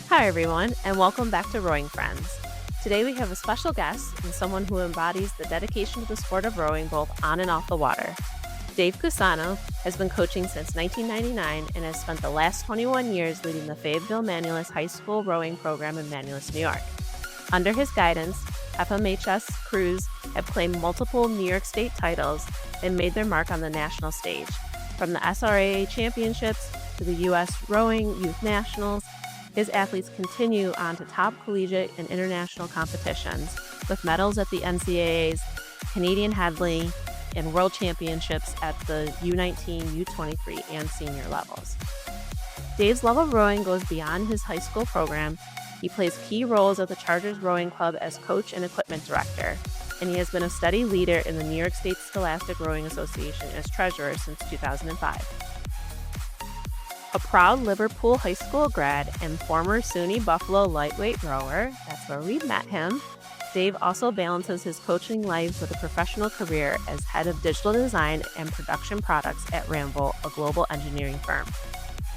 Hi, everyone, and welcome back to Rowing Friends. Today we have a special guest and someone who embodies the dedication to the sport of rowing both on and off the water. Dave Cusano has been coaching since 1999 and has spent the last 21 years leading the Fayetteville Manulus High School rowing program in Manulus, New York. Under his guidance, FMHS crews have claimed multiple New York State titles and made their mark on the national stage, from the SRAA championships to the U.S. Rowing Youth Nationals. His athletes continue on to top collegiate and international competitions with medals at the NCAAs, Canadian Headley, and World Championships at the U19, U23, and senior levels. Dave's love of rowing goes beyond his high school program. He plays key roles at the Chargers Rowing Club as coach and equipment director, and he has been a steady leader in the New York State Scholastic Rowing Association as treasurer since 2005. A proud Liverpool high school grad and former SUNY Buffalo lightweight rower, that's where we met him, Dave also balances his coaching life with a professional career as head of digital design and production products at Ramble, a global engineering firm.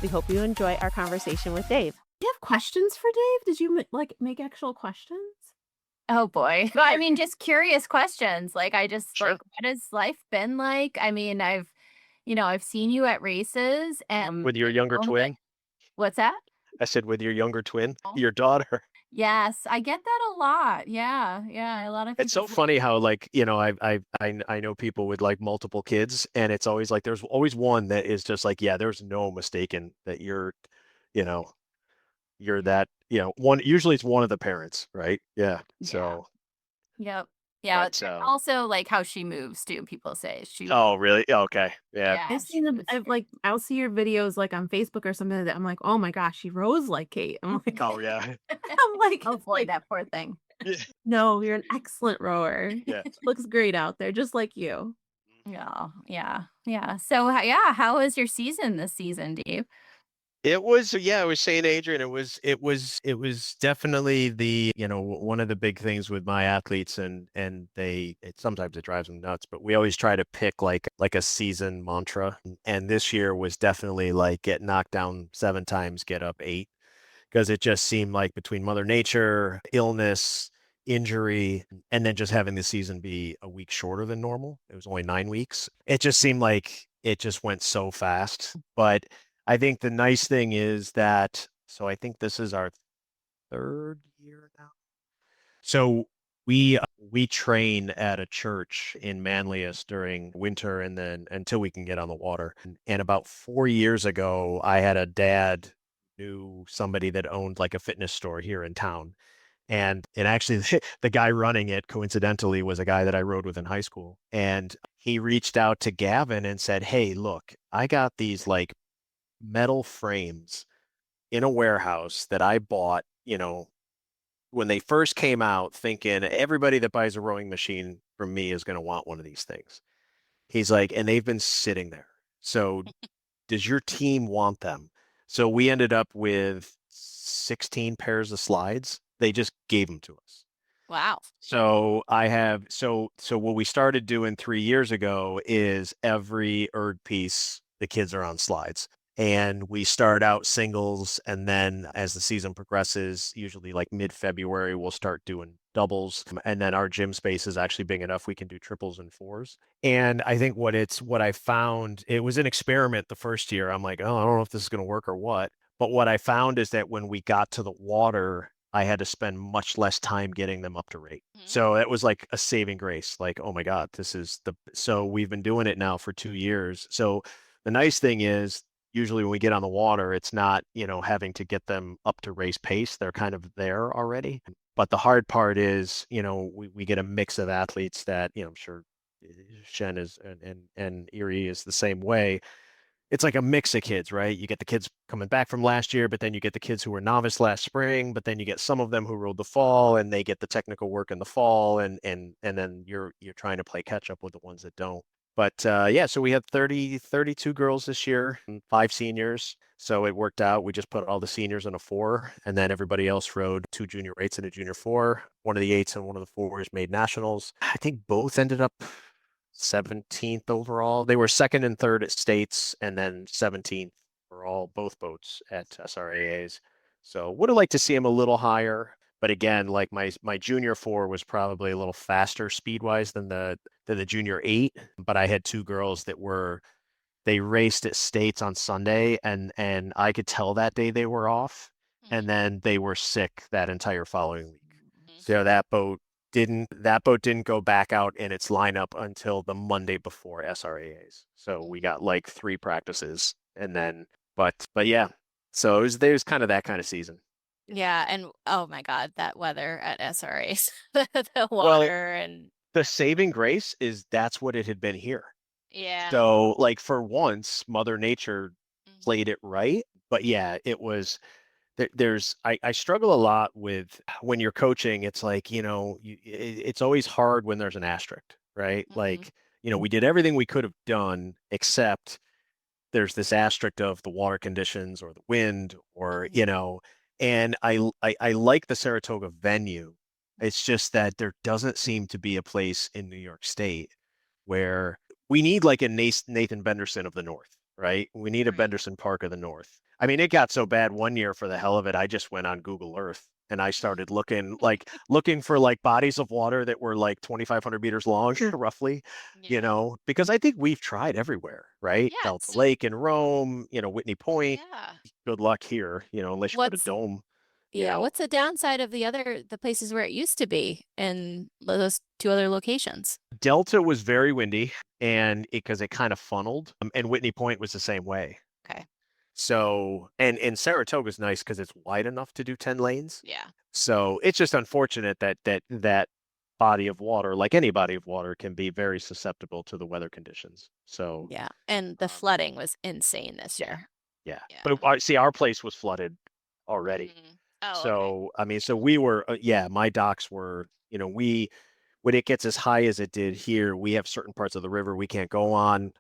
We hope you enjoy our conversation with Dave. Do you have questions for Dave? Did you make actual questions? Oh boy. Well, I mean, just curious questions. Sure. What has life been like? I mean, I've seen you at races and With your younger twin? what's that? I said with your younger twin, Oh. your daughter. Yes, I get that a lot. Yeah, yeah. A lot of It's people so funny how I know people with like multiple kids, and it's always like there's always one that is just like, yeah, there's no mistaking that you know, you're that, one usually it's one of the parents, right? Yeah. Yeah. So, Yep. Yeah. but Also like how she moves too. People say she oh, really? Oh, okay. Yeah. yeah, I've she seen them. moves very I'll see your videos like on Facebook or something like that. I'm like, oh my gosh, she rows like Kate. I'm like, Oh, yeah. I'm like, Oh boy, that poor thing. Yeah. no, you're an excellent rower. Yeah. Looks great out there, just like you. Yeah, yeah, yeah. So, yeah, how was your season this season, Dave? It was, yeah, I was saying, Adrian, it was definitely one of the big things with my athletes, and sometimes it drives them nuts, but we always try to pick like a season mantra. And this year was definitely like get knocked down 7 times, get up 8, because it just seemed like between Mother Nature, illness, injury, and then just having the season be a week shorter than normal. It was only 9 weeks. It just seemed like it just went so fast. But I think the nice thing is that, so I think this is our third year now. So we train at a church in Manlius during winter and then until we can get on the water. And about 4 years ago, I had a dad knew somebody that owned like a fitness store here in town. And actually the guy running it coincidentally was a guy that I rode with in high school. And he reached out to Gavin and said, "Hey, look, I got these like metal frames in a warehouse that I bought, when they first came out, thinking everybody that buys a rowing machine from me is going to want one of these things." He's like, "And they've been sitting there. So does your team want them?" So we ended up with 16 pairs of slides. They just gave them to us. Wow. So what we started doing 3 years ago is every erg piece, the kids are on slides. And we start out singles, and then as the season progresses, usually like mid-February, we'll start doing doubles. And then our gym space is actually big enough we can do triples and fours. And I think what I found, it was an experiment the first year. I'm like, oh, I don't know if this is going to work or what. But what I found is that when we got to the water, I had to spend much less time getting them up to rate. Mhm. So that was like a saving grace. Like, oh my God, so we've been doing it now for 2 years. So the nice thing is, usually when we get on the water, it's not, having to get them up to race pace. They're kind of there already. But the hard part is, we get a mix of athletes that, I'm sure Shen is and Erie is the same way. It's like a mix of kids, right? You get the kids coming back from last year, but then you get the kids who were novice last spring, but then you get some of them who rode the fall and they get the technical work in the fall, and then you're trying to play catch up with the ones that don't. But yeah, so we had 32 girls this year and 5 seniors. So it worked out. We just put all the seniors in a four, and then everybody else rode 2 junior 8s and a junior four. One of the 8s and one of the fours made nationals. I think both ended up 17th overall. They were second and third at states, and then 17th for all both boats at SRAAs. So would have liked to see him a little higher. But again, like my junior four was probably a little faster speed wise than the junior eight. But I had two girls that were they raced at states on Sunday and I could tell that day they were off and Mhm. then they were sick that entire following week. Mhm. So that boat didn't go back out in its lineup until the Monday before SRAAs. So we got like three practices and then but yeah. So there's kind of that kind of season. Yeah, and oh my God, that weather at SRAs, the Well, water and the saving grace is that's what it had been here. yeah. So like for once, Mother Nature Mhm. played it right. But yeah, it was I struggle a lot with when you're coaching, it's like, it's always hard when there's an asterisk, right? Mhm. Like, we did everything we could have done except there's this asterisk of the water conditions or the wind or, Mhm. and I like the Saratoga venue. It's just that there doesn't seem to be a place in New York State where we need like a Nathan Benderson of the North, right? We need a Right. Benderson Park of the North. I mean, it got so bad one year for the hell of it. I just went on Google Earth and I started looking for like bodies of water that were like 2,500 meters long, roughly, Yeah. because I think we've tried everywhere, right? Yeah, Delta it's Lake in Rome, Whitney Point. yeah. Good luck here, unless you put a What's dome, yeah, what's the downside of the places where it used to be in those two other locations? Delta was very windy and because it kind of funneled, and Whitney Point was the same way. Okay. So, and Saratoga's nice because it's wide enough to do 10 lanes. Yeah. So it's just unfortunate that body of water, like any body of water, can be very susceptible to the weather conditions. So, Yeah, and the um, flooding was insane this yeah, year. yeah. But Yeah. see, our place was flooded already. Mhm. Oh, okay. So, I mean, Yeah. so we were, yeah, my docks were, when it gets as high as it did here, we have certain parts of the river we can't go on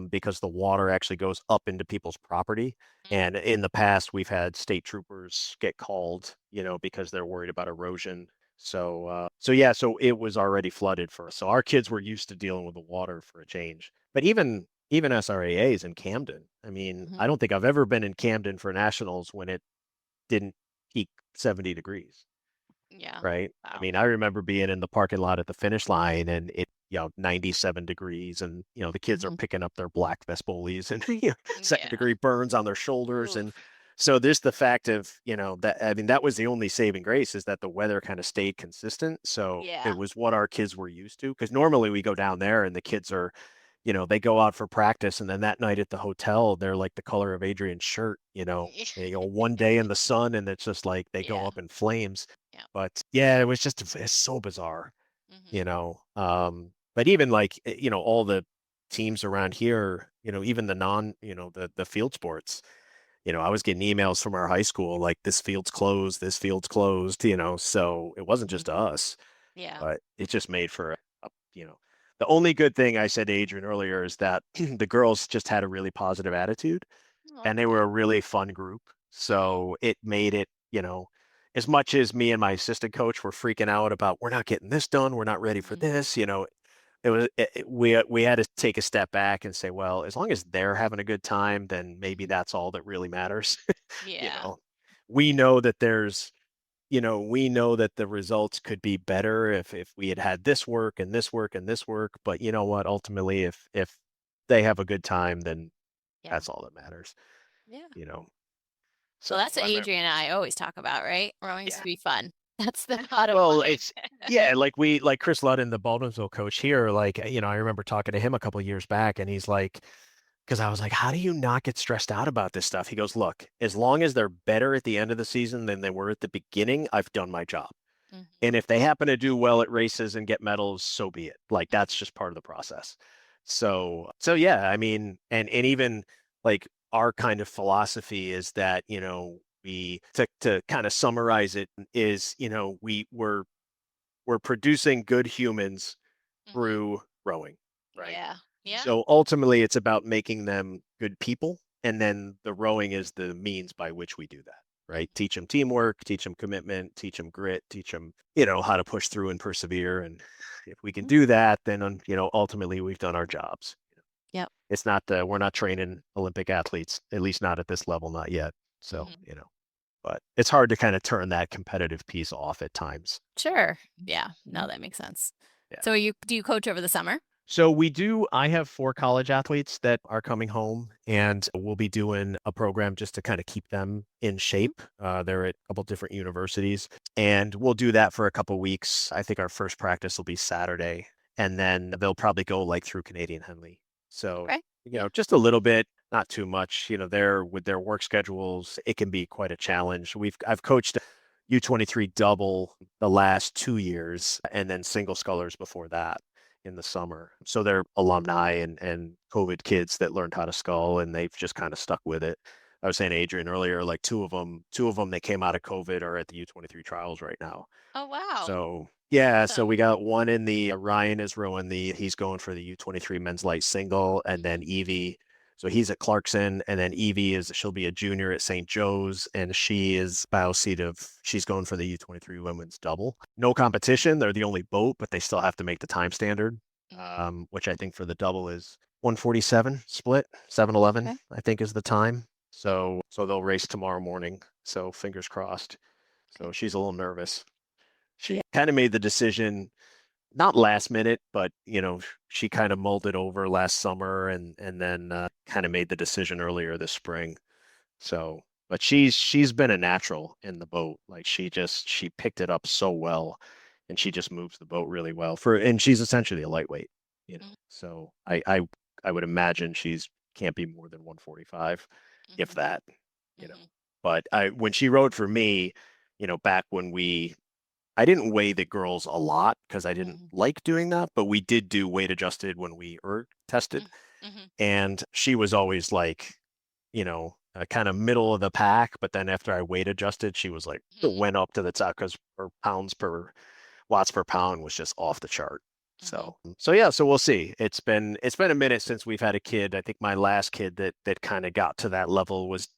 because the water actually goes up into people's property. And in the past, we've had state troopers get called, because they're worried about erosion. So yeah, so it was already flooded for us. So our kids were used to dealing with the water for a change. But even SRAAs in Camden, I mean, Mhm. I don't think I've ever been in Camden for nationals when it didn't peak 70 degrees, Yeah. right? I Wow. mean, I remember being in the parking lot at the finish line and 97 degrees and, the kids are Mhm. picking up their black Vespolis and, second Yeah. degree burns on their shoulders. And Oof. so there's the fact of, that, I mean, that was the only saving grace is that the weather kind of stayed consistent. So it Yeah. was what our kids were used to. Cause normally we go down there and the kids are, they go out for practice and then that night at the hotel, they're like the color of Adrian's shirt, one day in the sun and it's just like they go Yeah. up in flames. Yeah. But yeah, it's so bizarre, Mhm. But even like, all the teams around here, even the the field sports, I was getting emails from our high school like this field's closed, so it wasn't Mhm. just us, Yeah. but it just made for the only good thing I said to Adrian earlier is that the girls just had a really positive attitude Oh, and that's they were good. a really fun group. Mhm. So it made it, as much as me and my assistant coach were freaking out about we're not getting this done, we're not ready for Mhm. this, we had to take a step back and say, well, as long as they're having a good time, then maybe Mhm. that's all that really matters. You Yeah. know, we know that we know that the results could be better if we had had this work and this work and this work, but you know what? Ultimately, if they have a good time, then Yeah. that's all that matters, Yeah. you know. Well, So that's what I mean, Adrian and I always talk about, right? Rowing's yeah. to be fun. That's the bottom Well, line. it's yeah, like Chris Ludden, the Baldwinsville coach here, like, I remember talking to him a couple of years back and he's like, because I was like, how do you not get stressed out about this stuff? He goes, look, as long as they're better at the end of the season than they were at the beginning, I've done my job. Mhm. And if they happen to do well at races and get medals, so be it. Like that's Mhm. just part of the process. So yeah, I mean, and even like our kind of philosophy is that, we to kind of summarize it is, we're producing good humans Mhm. through rowing, right? Yeah. Yeah. So ultimately it's about making them good people. And then the rowing is the means by which we do that, right? Mhm. Teach them teamwork, teach them commitment, teach them grit, teach them, how to push through and persevere. And if we can Mhm. do that, then, ultimately we've done our jobs. Yep. It's not, we're not training Olympic athletes, at least not at this level, not yet. So, Mhm. but it's hard to kind of turn that competitive piece off at times. Sure. Yeah. No, that makes sense. Yeah. So do you coach over the summer? So I have 4 college athletes that are coming home, and we'll be doing a program just to kind of keep them in shape. They're at a couple different universities, and we'll do that for a couple weeks. I think our first practice will be Saturday, and then they'll probably go like through Canadian Henley. So, Okay. just a little bit, not too much. They're with their work schedules, it can be quite a challenge. I've coached U23 double the last 2 years, and then single scullers before that in the summer. So they're alumni and COVID kids that learned how to scull, and they've just kind of stuck with it. I was saying to Adrian earlier, like two of them that came out of COVID are at the U23 trials right now. Oh, wow. So yeah, so Awesome. we got one in the Ryan is rowing he's going for the U23 men's light single, and then Evie. So he's at Clarkson, and then Evie she'll be a junior at St. Joe's, and she is she's going for the U23 women's double. No competition. They're the only boat, but they still have to make the time standard, which I think for the double is 1:47 split, 7:11, Okay. I think is the time. So they'll race tomorrow morning. So fingers crossed. So she's a little nervous. She kind of made the decision, not last minute, but she kind of mulled it over last summer, and then kind of made the decision earlier this spring. So, but she's been a natural in the boat. Like she picked it up so well, and she just moves the boat really well and she's essentially a lightweight. So I would imagine she's can't be more than 145, if that. But when she rode for me, back when I didn't weigh the girls a lot because I didn't like doing that, but we did do weight adjusted when we tested. And she was always like, kind of middle of the pack. But then after I weight adjusted, she was like, went up to the top because her watts per pound was just off the chart. So yeah, so we'll see. It's been a minute since we've had a kid. I think my last kid that kind of got to that level was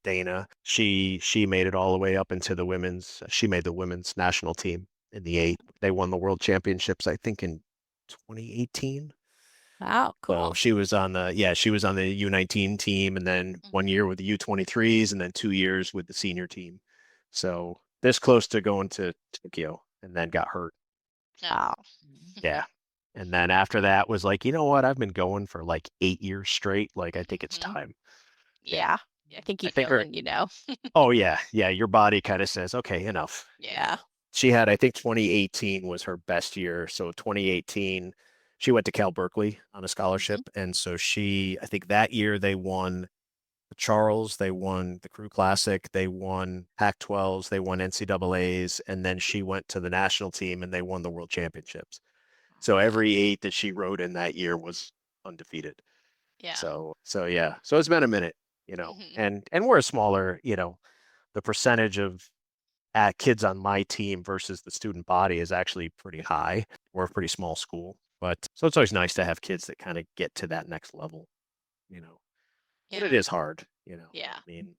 Dana. She made it all the way up into the women's. She made the women's national team in the 8. They won the world championships, I think, in 2018. Wow, cool. So she was on the U19 team, and then 1 year with the U23s, and then 2 years with the senior team. So this close to going to Tokyo, and then got hurt. Wow. Yeah. And then after that was like, you know what? I've been going for like 8 years straight. Like, I think it's time. Yeah. I think you feel when Oh, yeah. Yeah. Your body kind of says, okay, enough. Yeah. She had, I think 2018 was her best year. So 2018, she went to Cal Berkeley on a scholarship. And so I think that year they won the Charles, they won the Crew Classic, they won Pac-12s, they won NCAAs, and then she went to the national team and they won the world championships. So every 8 that she rode in that year was undefeated. Yeah. So yeah. So it's been a minute, and we're a smaller, the percentage of kids on my team versus the student body is actually pretty high. We're a pretty small school, but so it's always nice to have kids that kind of get to that next level, But it is hard, Yeah. I mean,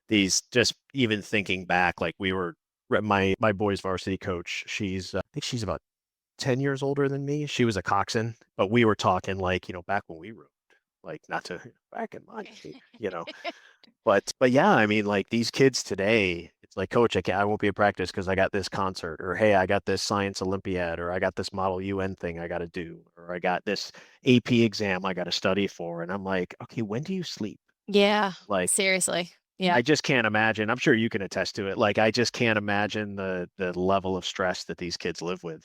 these just even thinking back, like my boys varsity coach, I think she's about 10 years older than me. She was a coxswain, but we were talking like, back when we rode, like not to back in my day, But yeah, I mean, like these kids today, it's like, coach, I won't be at practice because I got this concert, or hey, I got this science Olympiad, or I got this Model UN thing I got to do, or I got this AP exam I got to study for. And I'm like, okay, when do you sleep? Yeah. Like seriously. Yeah. I just can't imagine. I'm sure you can attest to it. Like I just can't imagine the level of stress that these kids live with,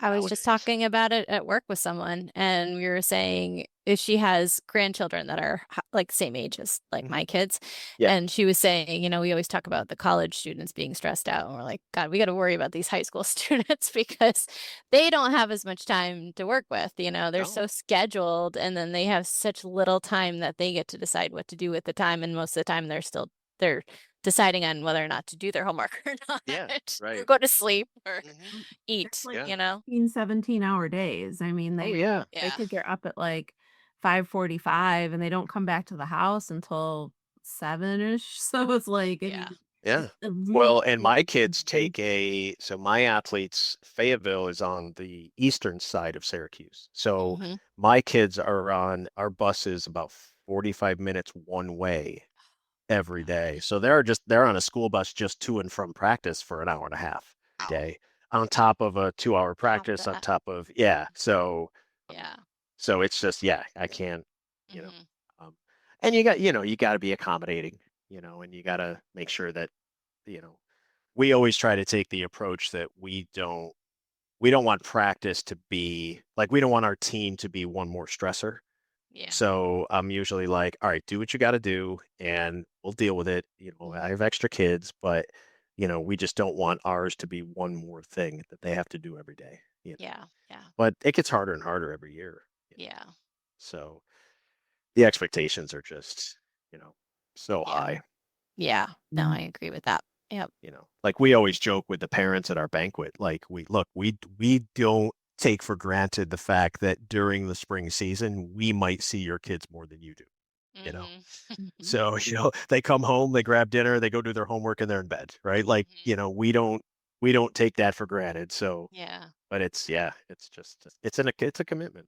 I was just talking about it at work with someone, and we were saying if she has grandchildren that are like same age as like my kids. Yeah. And she was saying, we always talk about the college students being stressed out, and we're like, God, we got to worry about these high school students because they don't have as much time to work with. They're so scheduled, and then they have such little time that they get to decide what to do with the time. And most of the time they're deciding on whether or not to do their homework or not. Yeah, right. Or go to sleep or eat, like 17-hour days. I mean, they could get up at like 5:45 and they don't come back to the house until 7-ish. So it's like, Yeah. Well, and my kids so my athletes, Fayetteville is on the eastern side of Syracuse. So my kids are on our buses about 45 minutes one way every day. So they're on a school bus just to and from practice for an hour and a half a day, on top of a 2 hour practice, on top of, yeah. Yeah. So it's just, yeah, I can't, you know, Mhm. um, and you got to be accommodating, and you got to make sure that, you know, we always try to take the approach that we don't want practice to be like, we don't want our team to be one more stressor. Yeah. So I'm usually like, all right, do what you got to do and we'll deal with it. I have extra kids, but we just don't want ours to be one more thing that they have to do every day. Yeah. Yeah. But it gets harder and harder every year. Yeah. So the expectations are just, so Yeah. high. Yeah. No, I agree with that. Yep. Like we always joke with the parents at our banquet, like we don't take for granted the fact that during the spring season, we might see your kids more than you do, you know? Mhm. So, they come home, they grab dinner, they go do their homework and they're in bed, right? Like, Mhm. we don't take that for granted. So, Yeah. but yeah, it's just, it's a commitment.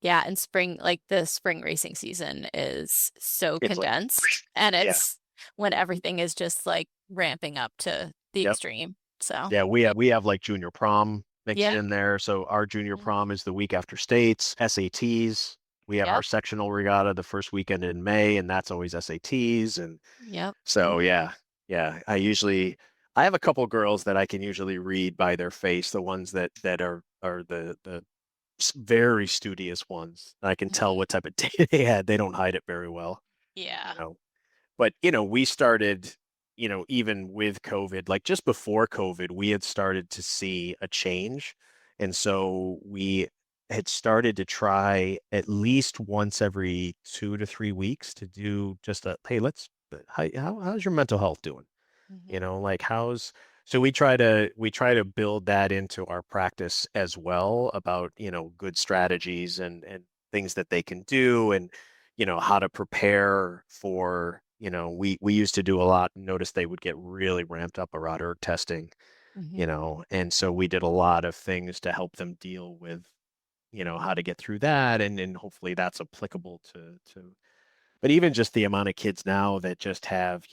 Yeah, and like the spring racing season is so It's like, condensed, and yeah, it's when everything is just like ramping up to the yep. extreme. So, Yeah, we have like junior prom mixed yeah. in there. So our junior Mhm. prom is the week after states, SATs. We have our Yep. sectional regatta the first weekend in May, and that's always SATs. And Yep. so yeah. I have a couple girls that I can usually read by their face, the ones that are the very studious ones. I can tell Mhm. what type of day they had. They don't hide it very well, you Yeah. know. But, we started, even with COVID, like just before COVID, we had started to see a change. And so we had started to try at least once every 2 to 3 weeks to do just hey, how's your mental health doing? Mhm. Like so we try to build that into our practice as well, about, good strategies and things that they can do, and how to prepare for, we used to do a lot. Notice they would get really ramped up around ERG testing, Mhm. and so we did a lot of things to help them deal with, how to get through that, and hopefully that's applicable to but even just the amount of kids now that just have,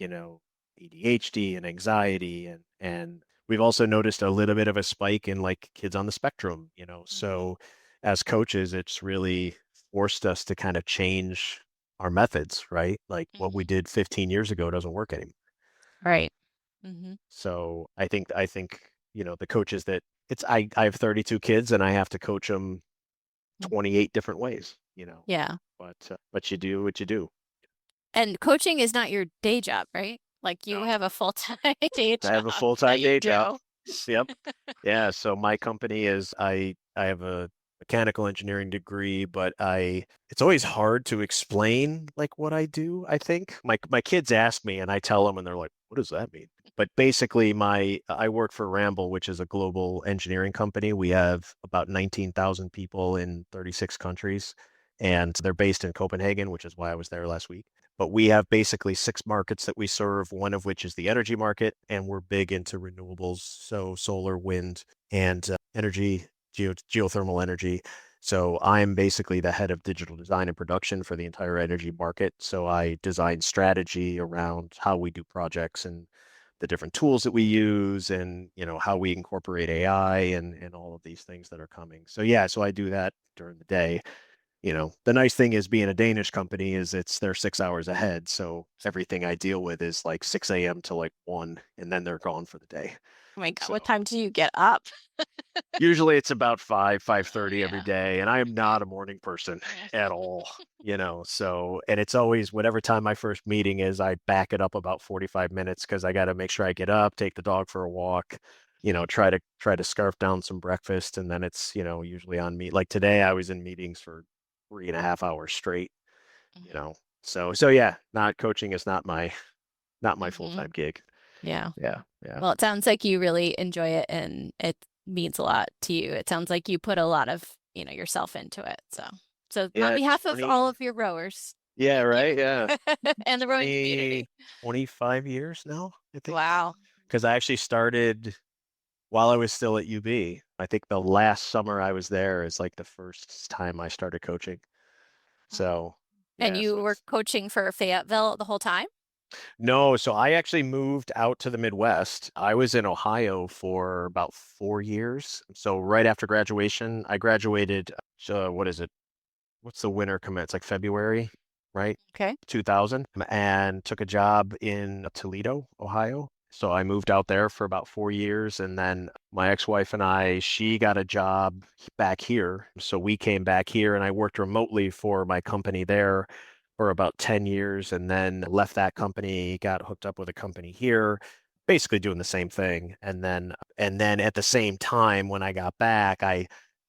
ADHD and anxiety, and we've also noticed a little bit of a spike in like kids on the spectrum, Mhm. so as coaches, it's really forced us to kind of change our methods, right? Like what we Mhm. did 15 years ago doesn't work anymore. Right. Mhm. So I think, the coaches that I have 32 kids and I have to coach them Mm. 28 different ways, Yeah. but you do what you do. And coaching is not your day job, right? Like you No. have a full-time day I have a job that full-time you day job. do. Yep. Yeah. So my company is I have a mechanical engineering degree, but it's always hard to explain like what I do, I think. My kids ask me and I tell them and they're like, what does that mean? But basically I work for Ramble, which is a global engineering company. We have about 19,000 people in 36 countries, and they're based in Copenhagen, which is why I was there last week. But we have basically 6 markets that we serve, one of which is the energy market, and we're big into renewables, so solar, wind, and geothermal energy. So I'm basically the head of digital design and production for the entire energy market. So I design strategy around how we do projects and the different tools that we use, and how we incorporate AI and all of these things that are coming. So yeah, so I do that during the day. The nice thing is being a Danish company is they're 6 hours ahead. So everything I deal with is like 6 a.m. to like 1, and then they're gone for the day. Oh my God, So what time do you get up? usually it's about 5, Oh 5:30 every yeah. day. And I am Okay. not a morning person at all, so, and it's always whatever time my first meeting is, I back it up about 45 minutes because I got to make sure I get up, take the dog for a walk, Mhm. try to scarf down some breakfast. And then it's, usually on me. Like today I was in meetings for 3.5 hours straight, you Mhm. know. So yeah, not coaching is not my Mhm. full-time gig. Yeah. Yeah, yeah. Well, it sounds like you really enjoy it and it means a lot to you. It sounds like you put a lot of, yourself into it. So on Yeah, behalf of all 20, of your rowers, yeah, thank you. right, yeah. And the rowing 20, community. 25 years now, I think. Wow. Because I actually started while I was still at UB. I think the last summer I was there is like the first time I started coaching. Wow. So And yeah, you so were it's coaching for Fayetteville the whole time? No, so I actually moved out to the Midwest. I was in Ohio for about 4 years. So right after graduation, I graduated, what is it? What's the winter come? It's like February, right? Okay. 2000, and took a job in Toledo, Ohio. So I moved out there for about 4 years, and then my ex-wife and I, she got a job back here. So we came back here, and I worked remotely for my company there for about 10 years, and then left that company, got hooked up with a company here, basically doing the same thing. And then at the same time, when I got back,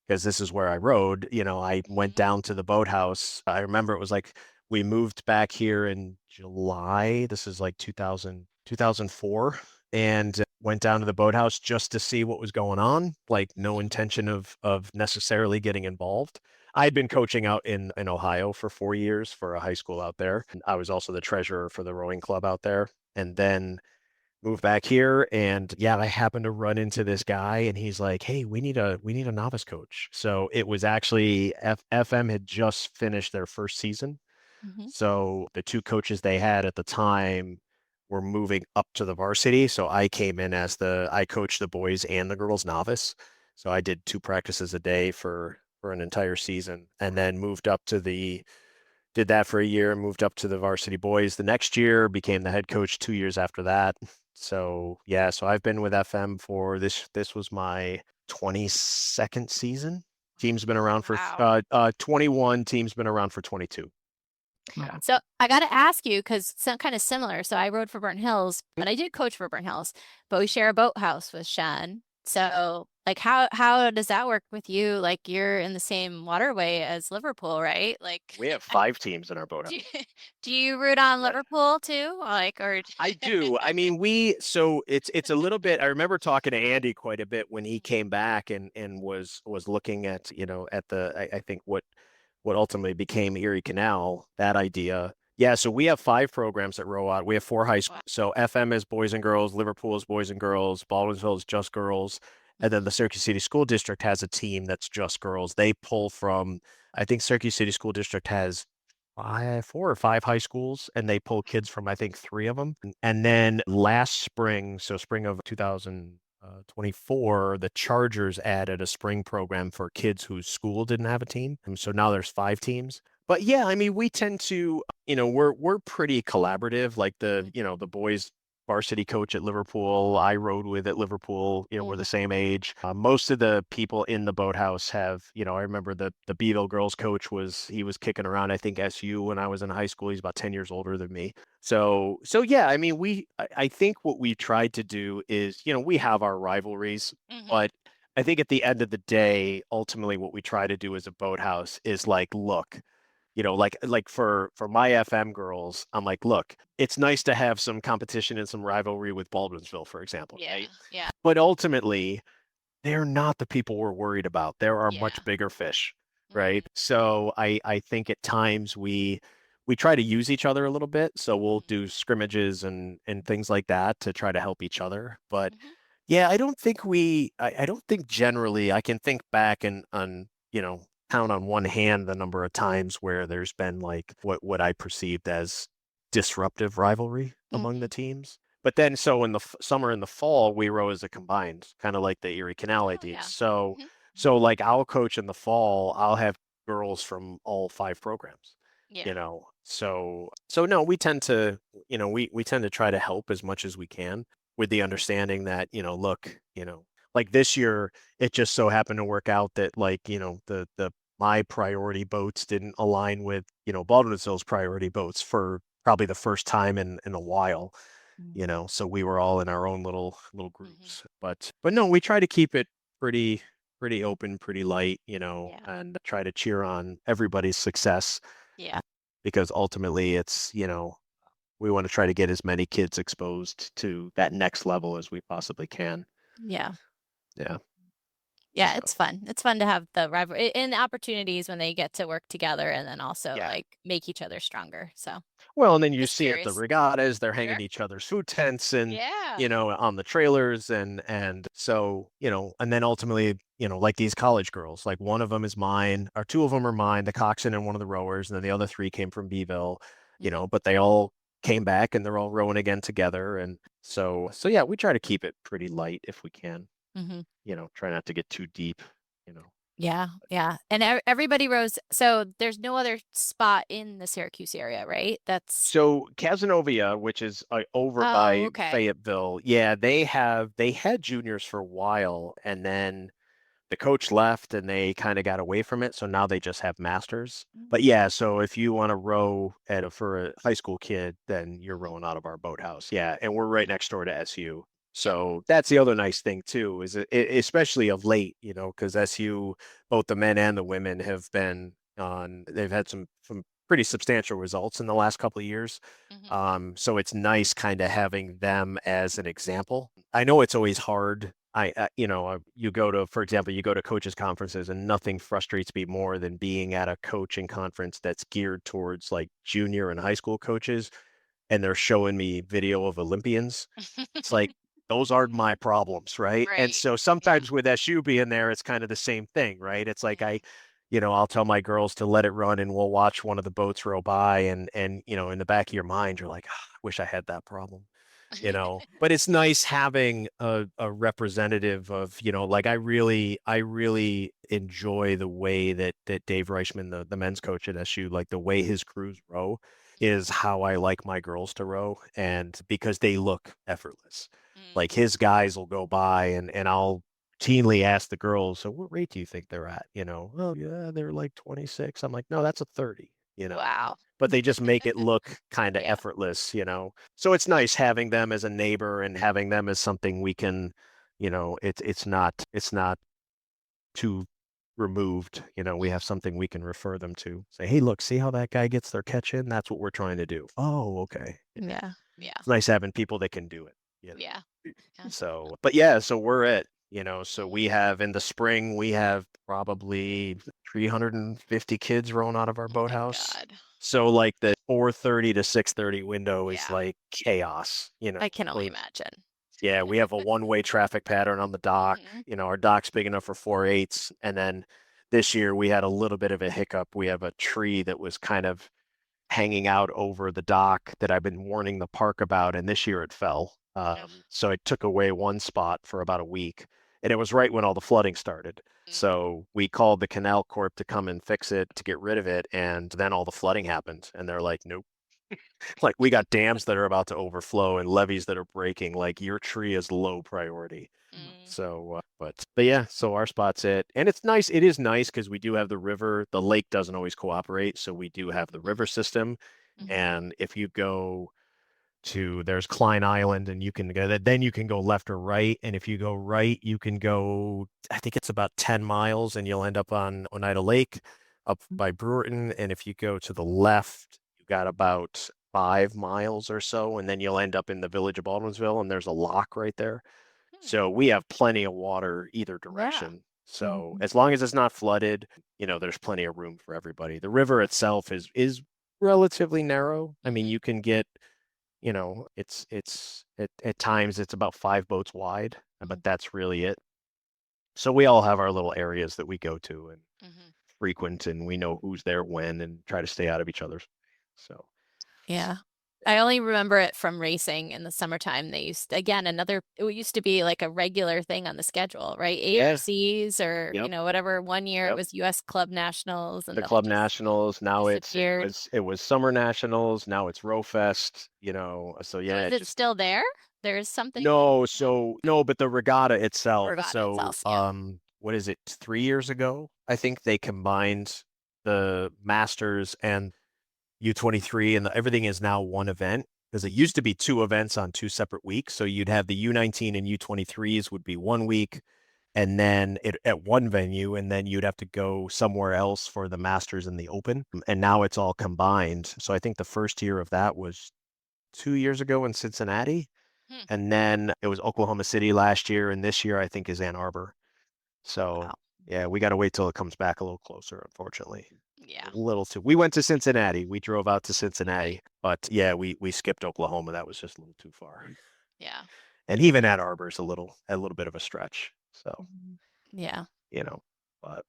because this is where I rode, I went Mhm. down to the boathouse. I remember it was like we moved back here in July. This is like 2004, and went down to the boathouse just to see what was going on, like no intention of necessarily getting involved. I had been coaching out in Ohio for 4 years for a high school out there. And I was also the treasurer for the rowing club out there. And then moved back here, and yeah, I happened to run into this guy, and he's like, "Hey, we need a novice coach." So it was actually FM had just finished their first season. Mhm. So the two coaches they had at the time were moving up to the varsity. So I came in as I coached the boys and the girls novice. So I did two practices a day for an entire season, and then moved up to the did that for a year and moved up to the varsity boys the next year, became the head coach 2 years after that. So yeah, so I've been with FM for this was my 22nd season. Team's been around for Wow. 21, team's been around for 22. Yeah. So I got to ask you because it's kind of similar. So I rode for Burnt Hills, but I did coach for Burnt Hills, but we share a boathouse with Shen. So like how does that work with you? Like you're in the same waterway as Liverpool, right? Like We have 5 teams in our boat do house. you, do you root on Yeah. Liverpool too? Like or I do. I mean, so it's a little bit. I remember talking to Andy quite a bit when he came back and was looking at, at I think what ultimately became Erie Canal, that idea. Yeah, so we have 5 programs that row out. We have 4 high schools. Wow. So FM is boys and girls, Liverpool is boys and girls, Baldwinsville is just girls. And then Mhm. the Syracuse City School District has a team that's just girls. They pull from, I think Syracuse City School District has 4 or 5 high schools, and they pull kids from, I think, 3 of them. And then last spring, so spring of 2024, the Chargers added a spring program for kids whose school didn't have a team. And so now there's 5 teams. But yeah, I mean, we tend to, we're pretty collaborative. Like the boys varsity coach at Liverpool, I rode with at Liverpool, we're the Mhm. same age. Most of the people in the boathouse have, I remember the Beeville girls coach he was kicking around, I think SU when I was in high school. He's about 10 years older than me. So yeah, I mean, I think what we tried to do is, we have our rivalries, Mhm. but I think at the end of the day, ultimately what we try to do as a boathouse is like, look, like for my FM girls, I'm like, look, it's nice to have some competition and some rivalry with Baldwinsville, for example, Yeah. right? Yeah. But ultimately, they're not the people we're worried about. There are Yeah. much bigger fish, right? Mhm. So I think at times we try to use each other a little bit. So we'll Mhm. do scrimmages and things like that to try to help each other. But Mhm. yeah, I don't think generally I can think back and on, count on one hand the number of times where there's been like what I perceived as disruptive rivalry among the Mhm. teams. But then, so in the summer and the fall, we row as a combined, kind of like the Erie Canal Oh idea. yeah. So, Mhm. so like I'll coach in the fall, I'll have girls from all 5 programs, Yeah. So no, we tend to, we tend to try to help as much as we can with the understanding that, look, like this year, it just so happened to work out that like, the my priority boats didn't align with, Baldwinsville's priority boats for probably the first time in a while, Mhm. so we were all in our own little Mhm. groups. But no, we try to keep it pretty pretty open, pretty light, Yeah. and try to cheer on everybody's success, Yeah. because ultimately it's, we want to try to get as many kids exposed to that next level as we possibly can. Yeah. Yeah. Yeah, So it's fun. It's fun to have the rivalry and the opportunities when they get to work together and then also yeah. like make each other stronger. So Well, and then you just see at the curious. regattas, they're hanging Sure. each other's food tents and, Yeah. on the trailers, and so, and then ultimately, like these college girls, like one of them is mine, or 2 of them are mine, the coxswain and one of the rowers, and then the other 3 came from Beeville, Mhm. but they all came back and they're all rowing again together. And so yeah, we try to keep it pretty light if we can. Mm-hmm. Try not to get too deep, you know. Yeah, yeah. And everybody rows. So there's no other spot in the Syracuse area, right? That's So Cazenovia, which is over oh, by okay. Fayetteville, yeah, they had juniors for a while, and then the coach left and they kind of got away from it. So now they just have masters. But yeah, so if you want to row for a high school kid, then you're rowing out of our boathouse. Yeah. And we're right next door to SU. So that's the other nice thing too, is especially of late, because SU, both the men and the women they've had some pretty substantial results in the last couple of years. Mm-hmm. So it's nice kind of having them as an example. I know it's always hard. For example, you go to coaches conferences and nothing frustrates me more than being at a coaching conference that's geared towards like junior and high school coaches and they're showing me video of Olympians. It's like, those aren't my problems, right? And Right. so Yeah. sometimes with SU being there, it's kind of the same thing, right? It's like Mm-hmm. I'll tell my girls to let it run and we'll watch one of the boats row by and in the back of your mind, you're like, "Ah, I wish I had that problem." But it's nice having a representative of, like I really enjoy the way that Dave Reichman, the men's coach at SU, like the way his crews row is how I like my girls to row, and because they look effortless. Like Mm. his guys will go by and I'll routinely ask the girls, so what rate do you think they're at? Oh yeah, they're like 26. I'm like, no, that's a 30. Wow. But they just make it look kind of Yeah. effortless. So it's nice having them as a neighbor and having them as something we can, it's not too removed. We have something we can refer them to. Say, hey, look, see how that guy gets their catch in? That's what we're trying to do. Oh, okay. Yeah. Yeah. It's nice having people that can do it. Yeah. Yeah. So, but yeah, so we're so we Mm-hmm. have in the spring, we have probably 350 kids rolling out of our Oh my boathouse. God. So like the 4:30 to 6:30 window is Yeah. like chaos, I can only imagine. yeah, we have a one-way traffic pattern on the dock. Mm-hmm. Our dock's big enough for 4/8s. And then this year we had a little bit of a hiccup. We have a tree that was kind of hanging out over the dock that I've been warning the park about, and this year it fell. So it took away one spot for about a week, and it was right when all the flooding started. Mm-hmm. So we called the Canal Corp to come and fix it to get rid of it, and then all the flooding happened, and they're like, nope. Like we got dams that are about to overflow and levees that are breaking. Like your tree is low priority. Mm-hmm. So, but yeah, so our spot's it, and it's nice. It is nice because we do have the river. The lake doesn't always cooperate, so we do have the river system. Mm-hmm. And if you go there's Klein Island, and you can go then you can go left or right. And if you go right, you can go. I think it's about 10 miles, and you'll end up on Oneida Lake, up by Brewerton. And if you go to the left, you got about 5 miles or so, and then you'll end up in the village of Baldwinsville, and there's a lock right there. So we have plenty of water either Yeah. direction. So as long as it's not flooded, there's plenty of room for everybody. The river itself is relatively narrow. I mean, Mm-hmm. you can get, it's at times it's about 5 boats wide, but that's really it. So we all have our little areas that we go to and Mm-hmm. frequent, and we know who's there when, and try to stay out of each other's. So Yeah. I only remember it from racing in the summertime. They used, again, it used to be like a regular thing on the schedule, right? yeah, ARCs or, yep, whatever. One year it yep. was US Club Nationals and The then it club just nationals. Now it disappeared. was it was summer nationals. Now it's Rowfest. So So yeah, is it it just still there? There's something? no. No. So no, but the regatta itself. Regatta So itself. Yeah. what is it? 3 years ago, I think they combined the Masters and U23, and everything is now one event. Because it used to be two events on two separate weeks. So you'd have the U19 and U23s would be one week, and then it at one venue, and then you'd have to go somewhere else for the Masters and the Open. And now it's all combined. So I think the first year of that was 2 years ago in Cincinnati, Hmm. and then it was Oklahoma City last year, and this year I think is Ann Arbor. So Wow. yeah, we got to wait till it comes back a little closer, unfortunately. Yeah. A little too. We went to Cincinnati. We drove out to Right. Cincinnati, but yeah, we skipped Oklahoma. That was just a little too far. Yeah. And even Ann Arbor is a little bit of a stretch. So, Yeah. you know, but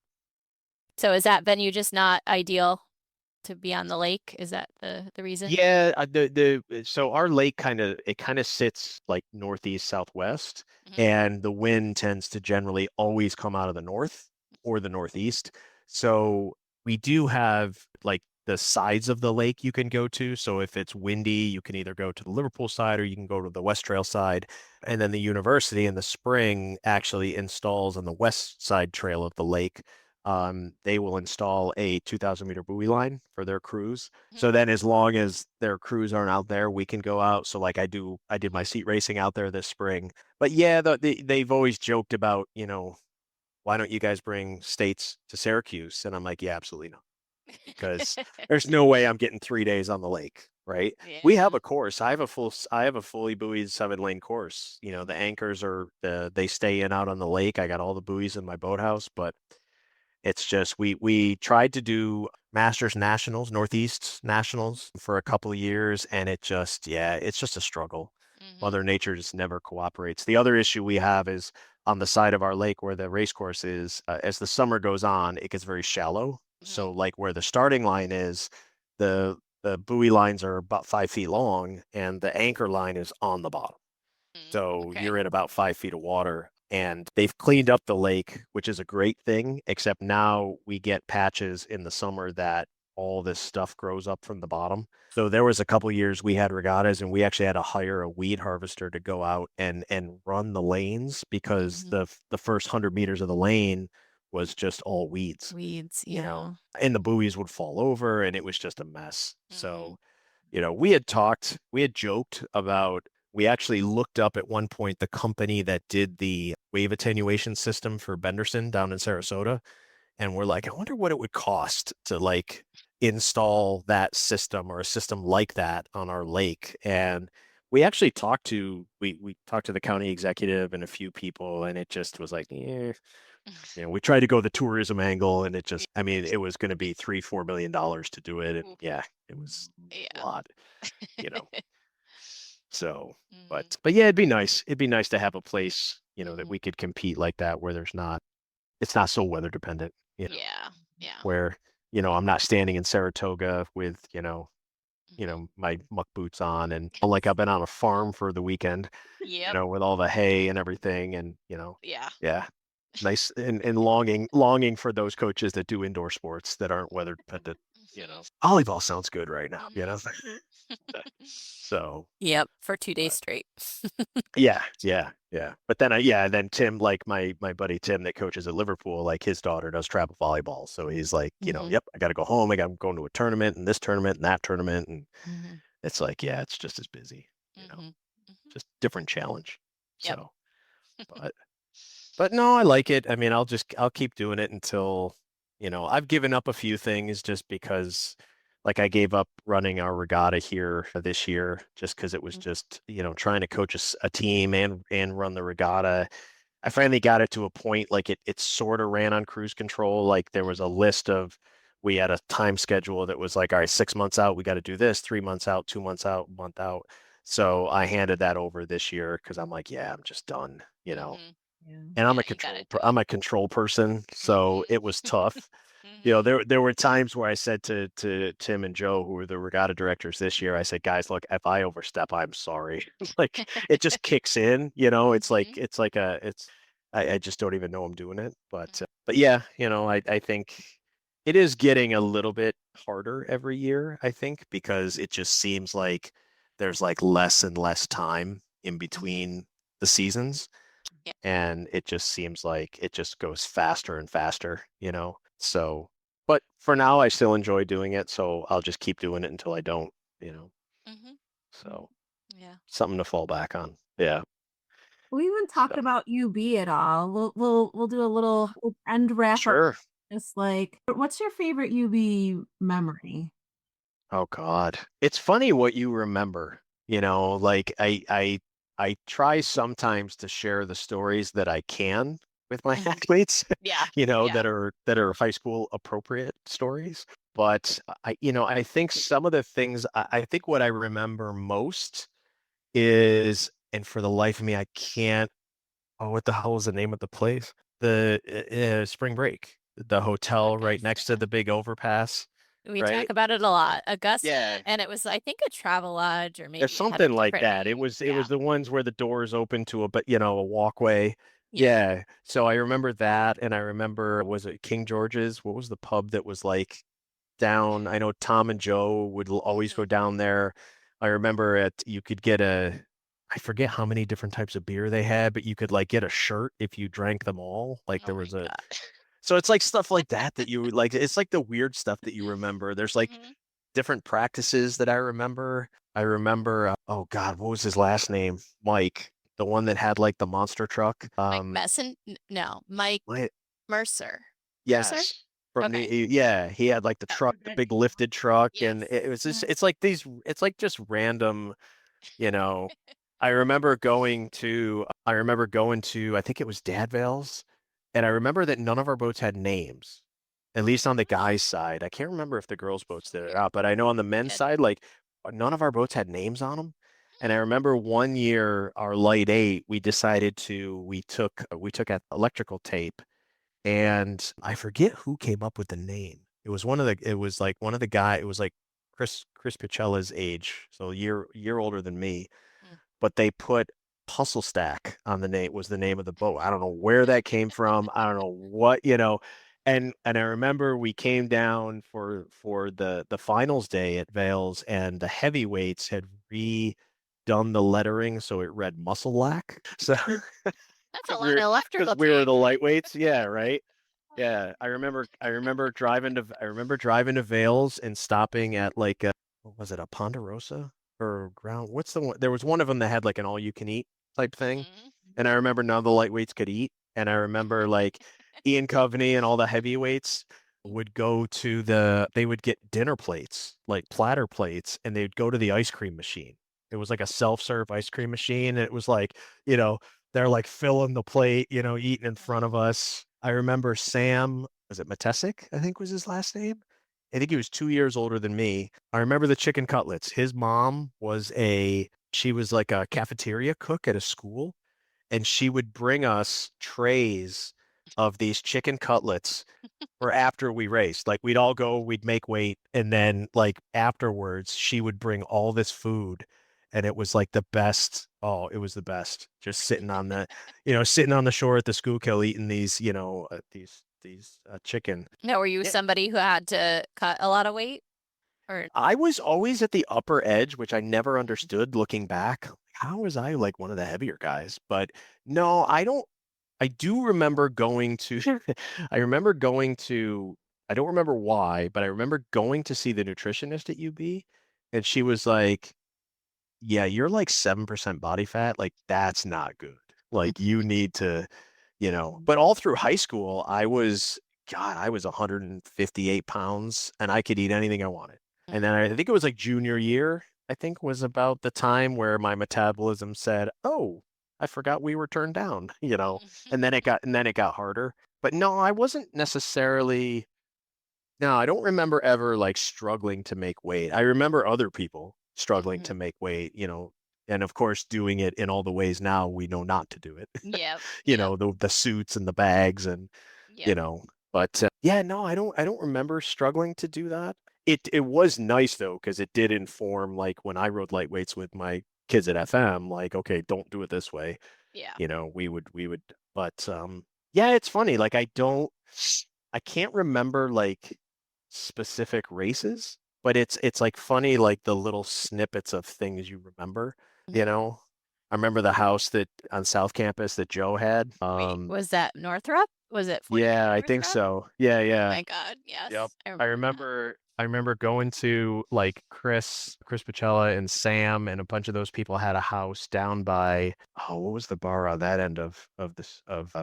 So is that venue just not ideal to be on the lake? Is that the reason? Yeah, so our lake kind of sits like northeast southwest, Mhm. and the wind tends to generally always come out of the north or the northeast. So we do have like the sides of the lake you can go to. So if it's windy, you can either go to the Liverpool side or you can go to the West Trail side. And then the university in the spring actually installs on the west side trail of the lake. They will install a 2,000-meter buoy line for their crews. So then as long as their crews aren't out there, we can go out. So like I did my seat racing out there this spring. But yeah, they've always joked about, why don't you guys bring states to Syracuse? And I'm like, yeah, absolutely not. Because there's no way I'm getting 3 days on the lake, right? We have a course. I have a fully buoyed 7-lane course. The anchors they stay in out on the lake. I got all the buoys in my boathouse, but it's just we tried to do Masters Nationals, Northeast Nationals for a couple of years, and it's just a struggle. Mother Nature just never cooperates. The other issue we have is on the side of our lake where the race course is, as the summer goes on, it gets very shallow. So like where the starting line is, the buoy lines are about 5 feet long, and the anchor line is on the bottom. So Okay. you're in about 5 feet of water, and they've cleaned up the lake, which is a great thing, except now we get patches in the summer that all this stuff grows up from the bottom. So there was a couple years we had regattas and we actually had to hire a weed harvester to go out and run the lanes because the first 100 meters of the lane was just all weeds. Weeds, And the buoys would fall over and it was just a mess. So we had joked about, we actually looked up at one point the company that did the wave attenuation system for Benderson down in Sarasota. And we're like, I wonder what it would cost to like install that system or a system like that on our lake. And we actually we talked to the county executive and a few people, and it just was like, we tried to go the tourism angle, and it was going to be $3-4 million to do it. And yeah, it was a lot, So, but yeah, it'd be nice. It'd be nice to have a place, that we could compete like that where it's not so weather dependent, where, I'm not standing in Saratoga with, my muck boots on and like I've been on a farm for the weekend, with all the hay and everything. And, yeah, nice and longing for those coaches that do indoor sports that aren't weather dependent. Volleyball sounds good right now, So Yep, for 2 days straight. yeah. But then Tim, like my buddy Tim that coaches at Liverpool, like his daughter does travel volleyball. So he's like, yep, I got to go home. I'm going to a tournament and this tournament and that tournament. And it's like, yeah, it's just as busy, just different challenge. Yep. So, but no, I like it. I mean, I'll keep doing it until, I've given up a few things just because like I gave up running our regatta here this year just because it was just, trying to coach a team and run the regatta. I finally got it to a point like it sort of ran on cruise control. Like there was a list we had a time schedule that was like, all right, 6 months out, we got to do this, 3 months out, 2 months out, month out. So I handed that over this year because I'm like, yeah, I'm just done, And I'm a control person, so it was tough. There were times where I said to Tim and Joe, who were the regatta directors this year, I said, guys, look, if I overstep, I'm sorry. Like it just kicks in, I just don't even know I'm doing it. But yeah, I think it is getting a little bit harder every year, I think, because it just seems like there's like less and less time in between the seasons. And it just seems like it just goes faster and faster, So, but for now, I still enjoy doing it. So I'll just keep doing it until I don't, So, something to fall back on. Yeah. We haven't talked about UB at all. We'll do a little end wrap up. Sure. Just like, what's your favorite UB memory? Oh God. It's funny what you remember, like I try sometimes to share the stories that I can with my athletes, that are high school appropriate stories. But I think some of the things I think what I remember most is, and for the life of me, I can't. Oh, what the hell is the name of the place? The Spring Break, the hotel right next to the big overpass. We right? talk about it a lot. Augusta, Yeah. and it was, I think, a travel lodge, or maybe There's it had a something like different that. It name. was Yeah. the ones where the doors open to a, but a walkway. Yeah. Yeah. So I remember that, and I remember, was it King George's? What was the pub that was like down? I know Tom and Joe would always go Mhm. down there. I remember you could get I forget how many different types of beer they had, but you could like get a shirt if you drank them all. Like Oh there my was a, God. so it's like stuff like that you would like. It's like the weird stuff that you remember. There's like Mhm. different practices that I remember. I remember, oh God, what was his last name? Mike, the one that had like the monster truck. Mike Messon? No, Mike What? Mercer. Mercer? Yes. From Okay. yeah, he had like the truck, the big lifted truck, and Yes. it was just, it's like just random, you know. I remember going to, I think it was Dadvale's, and I remember that none of our boats had names, at least on the guys' side. I can't remember if the girls' boats did or Weird. not, but I know on the men's Good. side, like none of our boats had names on them. And I remember one year, our light eight, we took electrical tape, and I forget who came up with the name. It was like one of the guy. It was like Chris Pichella's age, so a year older than me, Mm. but they put Hustle Stack on the name, was the name of the boat. I don't know where that came from. I don't know what, and I remember we came down for the finals day at Vales, and the heavyweights had redone the lettering so it read Muscle Lack. So That's a because lot of because electrical we were tape. the lightweights, yeah, right. Yeah, I remember driving to Vales and stopping at like what was it, a Ponderosa or ground? What's the one? There was one of them that had like an all you can eat type thing. Mhm. And I remember none of the lightweights could eat. And I remember like Ian Coveney and all the heavyweights would they would get dinner plates, like platter plates, and they'd go to the ice cream machine. It was like a self-serve ice cream machine. And it was like, you know, they're like filling the plate, eating in front of us. I remember Sam, was it Matesic? I think was his last name. I think he was 2 years older than me. I remember the chicken cutlets. His mom she was like a cafeteria cook at a school, and she would bring us trays of these chicken cutlets for after we raced. Like we'd make weight, and then like afterwards, she would bring all this food, and it was like the best. Oh, it was the best. Just sitting on the shore at the Schuylkill eating these, these chicken. Now, were you Yeah. somebody who had to cut a lot of weight? Or I was always at the upper edge, which I never understood looking back. How was I like one of the heavier guys? But no, I don't. I do remember going to, I remember going to, I don't remember why, but I remember going to see the nutritionist at UB, and she was like, yeah, you're like 7% body fat. Like, that's not good. Like, you need to, but all through high school, I was 158 pounds, and I could eat anything I wanted. And then I think it was like junior year, I think was about the time where my metabolism said, oh, I forgot we were turned down, and then it got harder. But no, I wasn't necessarily, no, I don't remember ever like struggling to make weight. I remember other people struggling to Mhm. make weight, and of course doing it in all the ways now we know not to do it. Yep. Yep. The suits and the bags and you Yep. know, but yeah, no, I don't remember struggling to do that. It was nice though, because it did inform like when I rode lightweights with my kids at FM, like, okay, don't do it this way. Yeah. We would, but yeah, it's funny. Like I can't remember like specific races, but it's like funny, like the little snippets of things you remember, you Mhm. know. I remember the house that on South Campus that Joe had. Wait, was that Northrop? Was it 49 Yeah, I think Northrop? so. Yeah, Oh yeah. my God, Yep. yes, I I remember that. remember going to like Chris Pachella and Sam and a bunch of those people had a house down by, oh, what was the bar on that end of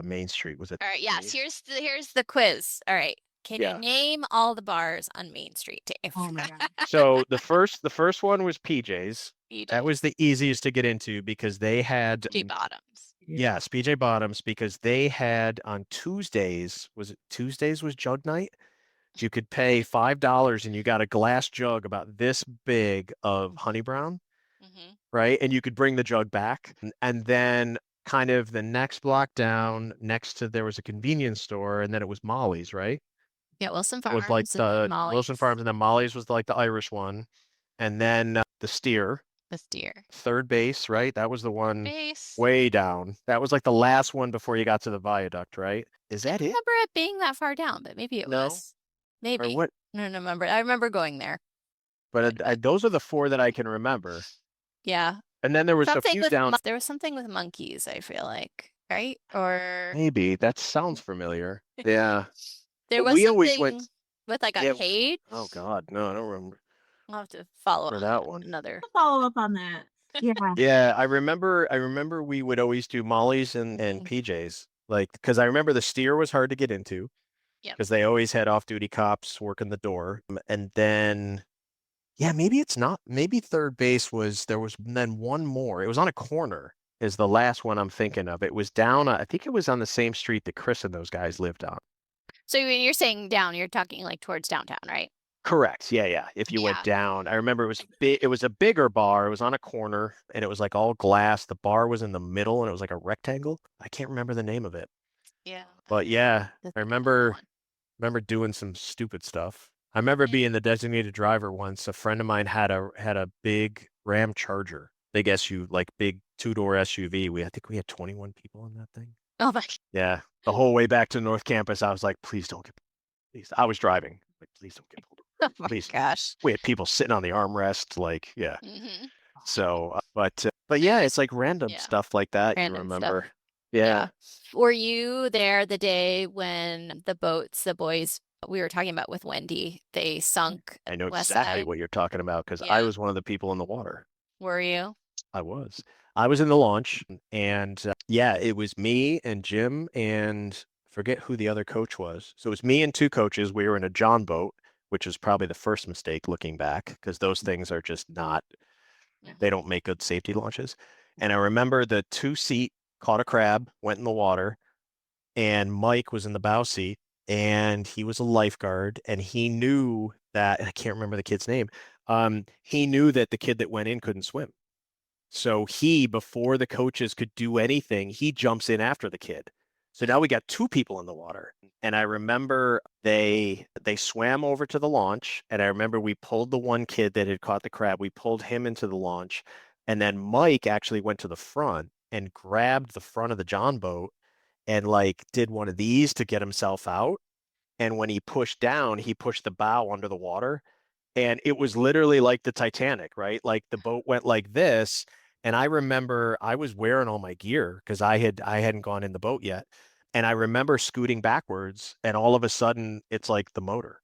Main Street? Was it All right, yes, Main? here's the quiz. All right. Can you Yeah. name all the bars on Main Street, Dave? Oh my god. So the first one was PJ's. That BJ. was the easiest to get into because they had G Bottoms. yes, PJ Bottoms, because they had on Tuesdays, was it Tuesdays was jug night? You could pay $5 and you got a glass jug about this big of honey brown, Mm-hmm. right? And you could bring the jug back. And then kind of the next block down, next to there was a convenience store, and then it was Molly's, right? Yeah, Wilson with like Farms and the Wilson Molly's, Farms, and then Molly's was like the Irish one, and then the steer, the steer. third base, right? That was the one Base. way down. That was like the last one before you got to the viaduct, right? Is I that don't it? remember it being that far down, but maybe it No? was. Or Maybe. what? I don't remember. I remember going there. But those are the four that I can remember. Yeah. And then there was a Something few with down. there was something with monkeys, I feel like, right? Or Maybe that sounds familiar. Yeah. there But was we always something went. with like a Yeah. cage. Oh God, no, I don't remember I'll have to follow for up that one. another. Follow up on that. Yeah. Yeah, I remember we would always do Molly's and PJ's. Like, because I remember the steer was hard to get into Yep. because they always had off-duty cops working the door. And then, yeah, maybe it's not. Maybe third base there was then one more. It was on a corner, is the last one I'm thinking of. It was down, I think it was on the same street that Chris and those guys lived on. So when you're saying down, you're talking like towards downtown, right? Correct. Yeah, yeah. If you went Yeah. down, I remember it was big. It was a bigger bar. It was on a corner, and it was like all glass. The bar was in the middle, and it was like a rectangle. I can't remember the name of it, Yeah. but yeah, That's I a good remember one. doing some stupid stuff. I remember being the designated driver once. A friend of mine had a big Ram Charger, big SUV, like big two-door SUV. I think we had 21 people in that thing. Oh my. Yeah, the whole way back to North Campus, I was like, please don't get. Please, I was driving. Like, please don't get pulled over. Oh my Please. gosh. We had people sitting on the armrest, like, yeah. Hmm. So, but yeah, it's like random Yeah. stuff like that you Random stuff. remember. Yeah. Were you there the day when the boys we were talking about with Wendy, they sunk I at know West exactly Side? what you're talking about because I Yeah. was one of the people in the water. Were you? I was. I was in the launch, and yeah, it was me and Jim and forget who the other coach was. So it was me and two coaches. We were in a John boat, which is probably the first mistake looking back because those things are just not. They don't make good safety launches. And I remember the two-seat caught a crab, went in the water, and Mike was in the bow seat, and he was a lifeguard, and he knew that, and I can't remember the kid's name. He knew that the kid that went in couldn't swim. So he, before the coaches could do anything, he jumps in after the kid. So now we got two people in the water. And I remember they swam over to the launch, and I remember we pulled the one kid that had caught the crab. We pulled him into the launch, and then Mike actually went to the front and grabbed the front of the John boat and like did one of these to get himself out. And when he pushed down, he pushed the bow under the water. And it was literally like the Titanic, right? Like the boat went like this. And I remember I was wearing all my gear because I hadn't gone in the boat yet. And I remember scooting backwards, and all of a sudden it's like the motor.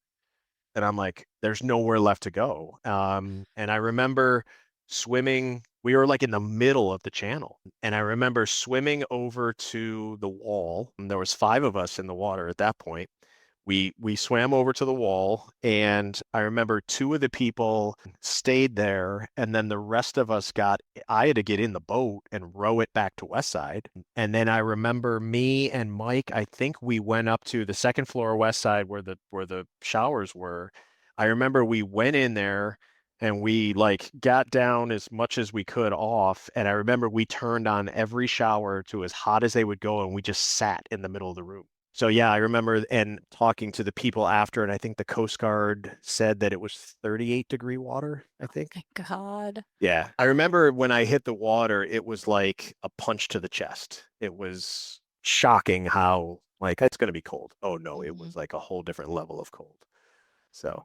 And I'm like, there's nowhere left to go. And I remember swimming. We were like in the middle of the channel, and I remember swimming over to the wall. And there was five of us in the water at that point. We swam over to the wall, and I remember two of the people stayed there, and then the rest of us I had to get in the boat and row it back to West Side. And then I remember me and Mike, I think we went up to the second floor West Side where the showers were. I remember we went in there and we like got down as much as we could off. And I remember we turned on every shower to as hot as they would go, and we just sat in the middle of the room. So yeah, I remember and talking to the people after, and I think the Coast Guard said that it was 38-degree water, I think. My God. Yeah. I remember when I hit the water, it was like a punch to the chest. It was shocking how like it's going to be cold. Oh no, it was like a whole different level of cold. So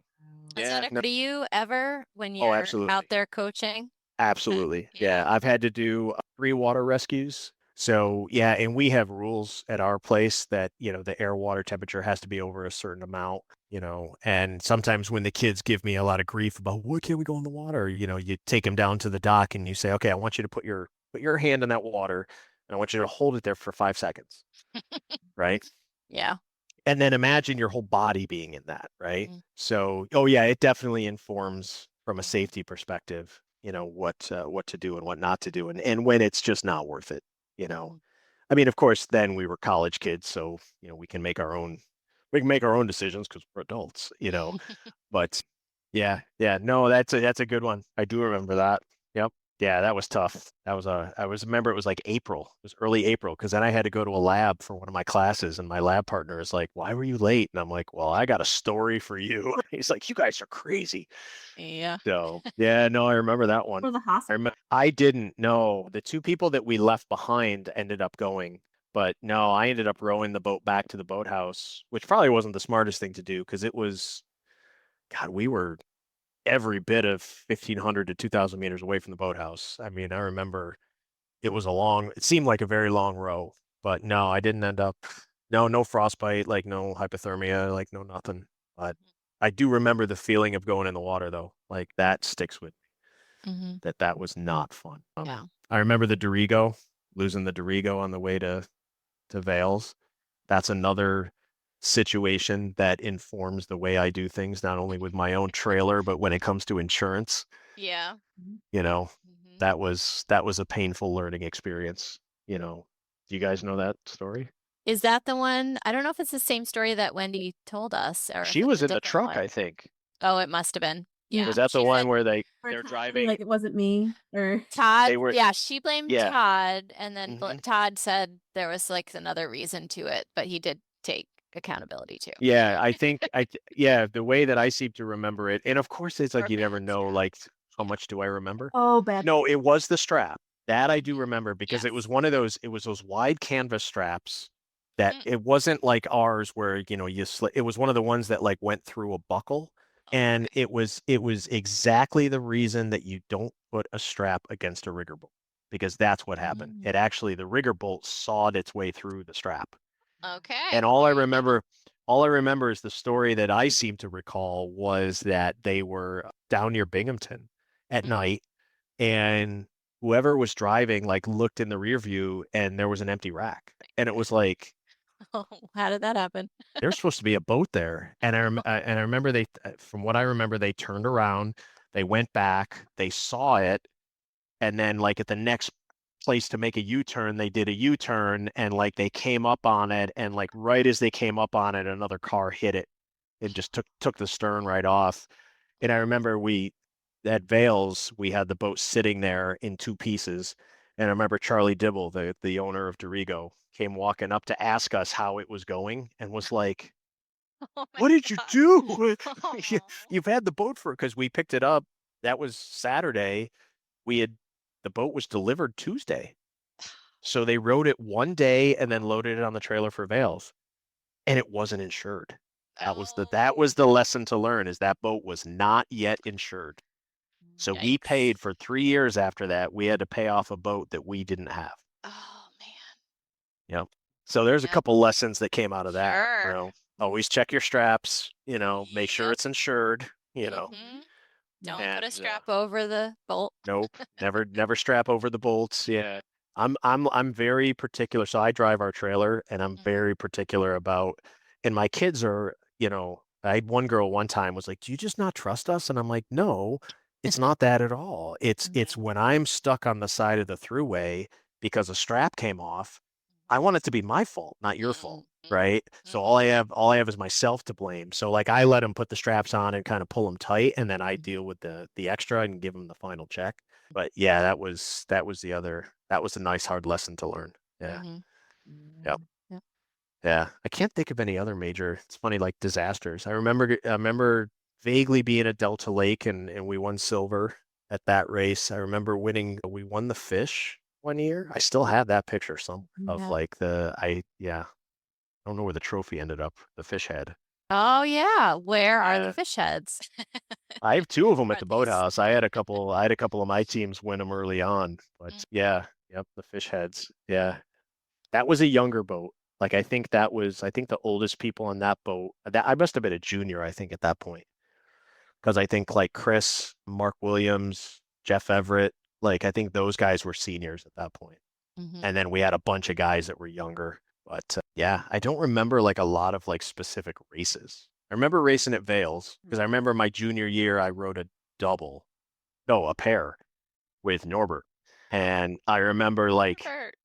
Does yeah, that occur to you ever when oh, you're absolutely. out there coaching? Absolutely. Yeah, I've had to do 3 water rescues. So yeah, and we have rules at our place that, the air water temperature has to be over a certain amount, and sometimes when the kids give me a lot of grief about why can't we go in the water, you take them down to the dock and you say, okay, I want you to put your hand in that water and I want you to hold it there for 5 seconds. Right? Yeah. And then imagine your whole body being in that, right? Mhm. So, oh yeah, it definitely informs from a safety perspective, what to do and what not to do, and when it's just not worth it, I mean, of course, then we were college kids, so we can make our own decisions because we're adults, But yeah, no, that's a good one. I do remember that. Yep. Yeah, that was tough. Remember it was like April. It was early April because then I had to go to a lab for one of my classes and my lab partner is like, "Why were you late?" And I'm like, "Well, I got a story for you." He's like, "You guys are crazy." Yeah. So, yeah, no, I remember that one. For the hospital. I didn't know. The two people that we left behind ended up going, but no, I ended up rowing the boat back to the boathouse, which probably wasn't the smartest thing to do because it was, God, we were every bit of 1,500 to 2,000 meters away from the boathouse. I mean, I remember it seemed like a very long row, but no, I didn't end up, no frostbite, like no hypothermia, like no nothing. But I do remember the feeling of going in the water though. Like that sticks with me, Mm-hmm. that was not fun. Yeah. I remember the Dorigo, losing the Dorigo on the way to Vales. That's another situation that informs the way I do things, not only with my own trailer, but when it comes to insurance. Yeah. You know, Mm-hmm. that was a painful learning experience. You know, do you guys know that story? Is that the one? I don't know if it's the same story that Wendy told us, or if She it's was a in the different truck, one. I think. Oh, it must have been. Yeah. Yeah. Was that the She one said where Or they're Todd, driving? like it wasn't me, or Todd, They were, yeah, she blamed yeah. Todd, and then Mhm. Todd said there was like another reason to it, but he did take accountability too. Yeah, I think yeah, the way that I seem to remember it, and of course it's like Or you never bad know, strap. like how much do I remember? oh, bad. No, it was the strap. That I do remember because it Yes. was one of those, it was those wide canvas straps that Mm. it wasn't like ours where, it was one of the ones that like went through a buckle. And Okay. it was exactly the reason that you don't put a strap against a rigger bolt because that's what happened. Mm. It actually, the rigger bolt sawed its way through the strap. Okay. And Well, there you go. all I remember is the story that I seem to recall was that they were down near Binghamton at Mhm. night and whoever was driving like looked in the rear view and there was an empty rack. And it was like Oh, how did that happen? there's supposed to be a boat there. And I remember from what I remember, they turned around, they went back, they saw it, and then like at the next place to make a U-turn, they did a U-turn and like they came up on it and like right as they came up on it, another car hit it and just took the stern right off. And I remember we at Vales, we had the boat sitting there in two pieces. And I remember Charlie Dibble, the owner of Dorigo, came walking up to ask us how it was going and was like, Oh my "What did you God. do? Oh. You've had the boat because we picked it up. That was Saturday. We had the boat was delivered Tuesday. So they rode it one day and then loaded it on the trailer for Vales, and it wasn't insured. That was Oh. the lesson to learn is that boat was not yet insured. So we Yikes. paid for 3 years after that. We had to pay off a boat that we didn't have. Oh man. Yep. So there's a Yep. couple lessons that came out of that. Sure. Always check your straps, make sure Yep. it's insured, Mhm. Don't put a and strap over the bolt. nope, never strap over the bolts. Yeah. I'm very particular. So I drive our trailer and I'm Mhm. very particular about, and my kids are, I had one girl one time was like, "Do you just not trust us?" And I'm like, "No, it's not that at all. It's Mhm. when I'm stuck on the side of the thruway because a strap came off, I want it to be my fault, not your fault." Mhm. Right. So Mhm. all I have is myself to blame. So like I let them put the straps on and kind of pull them tight, and then I deal with the extra and give them the final check. But yeah, that was a nice hard lesson to learn. Yeah. Mhm. Yep. Yep. Yeah. I can't think of any other major, it's funny, like disasters. I remember vaguely being at Delta Lake and we won silver at that race. I remember we won the fish one year. I still have that picture some of Yeah. like I don't know where the trophy ended up, the fish head. Oh yeah. Where are the Yeah. fish heads? I have two of them at Are the these? boathouse. I had a couple of my teams win them early on, but Mm. yeah, yep, the fish heads. Yeah. That was a younger boat. Like I think the oldest people on that boat, that I must have been a junior, I think, at that point. Because I think like Chris, Mark Williams, Jeff Everett, like I think those guys were seniors at that point. Mhm. And then we had a bunch of guys that were younger. But yeah, I don't remember like a lot of like specific races. I remember racing at Vales because I remember my junior year I rode a pair with Norbert. And I remember like Hurt.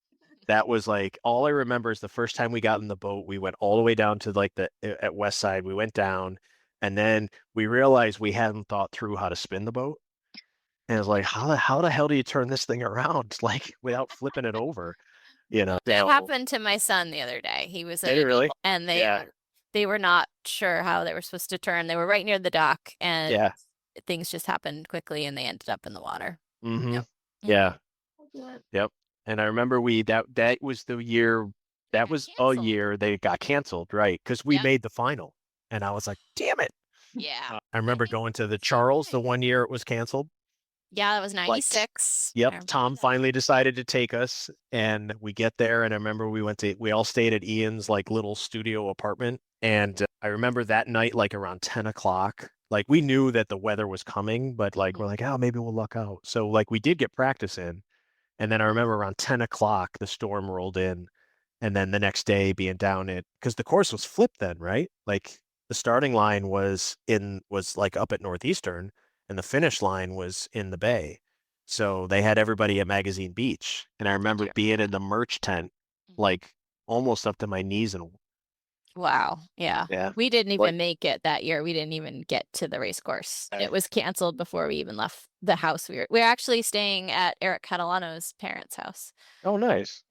that was like all I remember is the first time we got in the boat, we went all the way down to like at West Side. We went down and then we realized we hadn't thought through how to spin the boat. And it's like, how the hell do you turn this thing around like without flipping it over? You know, That so happened to my son the other day. He was did it really? and Yeah, they were not sure how they were supposed to turn. They were right near the dock, and yeah. things just happened quickly, and they ended up in the water. Mm-hmm. Yep. Yeah. Good. Yep. And I remember that was the year that got was a canceled. year they got canceled, right? Because we Yep. made the final. And I was like, damn it. Yeah. I remember going to the Charles the one year it was canceled. Yeah, that was Like, 96. I yep. remember Tom that. finally decided to take us and we get there. And I remember we all stayed at Ian's like little studio apartment. And I remember that night, like around 10 o'clock, like we knew that the weather was coming, but like we're like, oh, maybe we'll luck out. So like we did get practice in. And then I remember around 10 o'clock, the storm rolled in. And then the next day being down it, because the course was flipped then, right? Like the starting line was like up at Northeastern and the finish line was in the Bay. So they had everybody at Magazine Beach. And I remember being in the merch tent, like almost up to my knees. And Wow. Yeah. yeah, We didn't like, even make it that year. We didn't even get to the race course. Okay. It was canceled before we even left the house. We were actually staying at Eric Catalano's parents' house. oh, nice.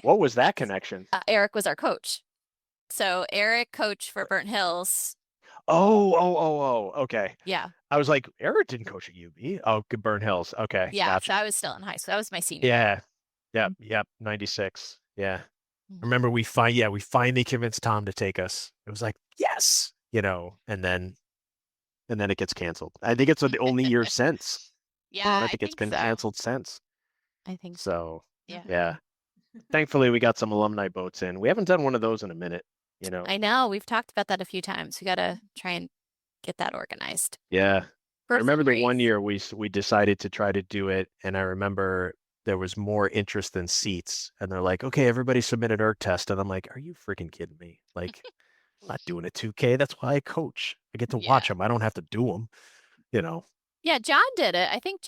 What was that connection? Eric was our coach. So Eric coached for Burnt Hills. Oh, okay. Yeah. I was like, Eric didn't coach at UB. Oh, good Burn Hills. Okay. Yeah. Gotcha. So I was still in high school. That was my senior year. Yeah. Yep. 96. Yeah. I remember we finally convinced Tom to take us. It was like, yes, and then it gets canceled. I think it's the only year since. Yeah, I think it's been so. canceled since. I think So, Yeah. yeah. Thankfully, we got some alumni boats in. We haven't done one of those in a minute, I know. We've talked about that a few times. We got to try and get that organized. Yeah. I For remember the one fundraise. year we decided to try to do it, and I remember there was more interest than seats, and they're like, "Okay, everybody submit an ERG test," and I'm like, "Are you freaking kidding me? Like, I'm not doing a 2K. That's why I coach. I get to watch them. I don't have to do them, you know." Yeah, John did it. I think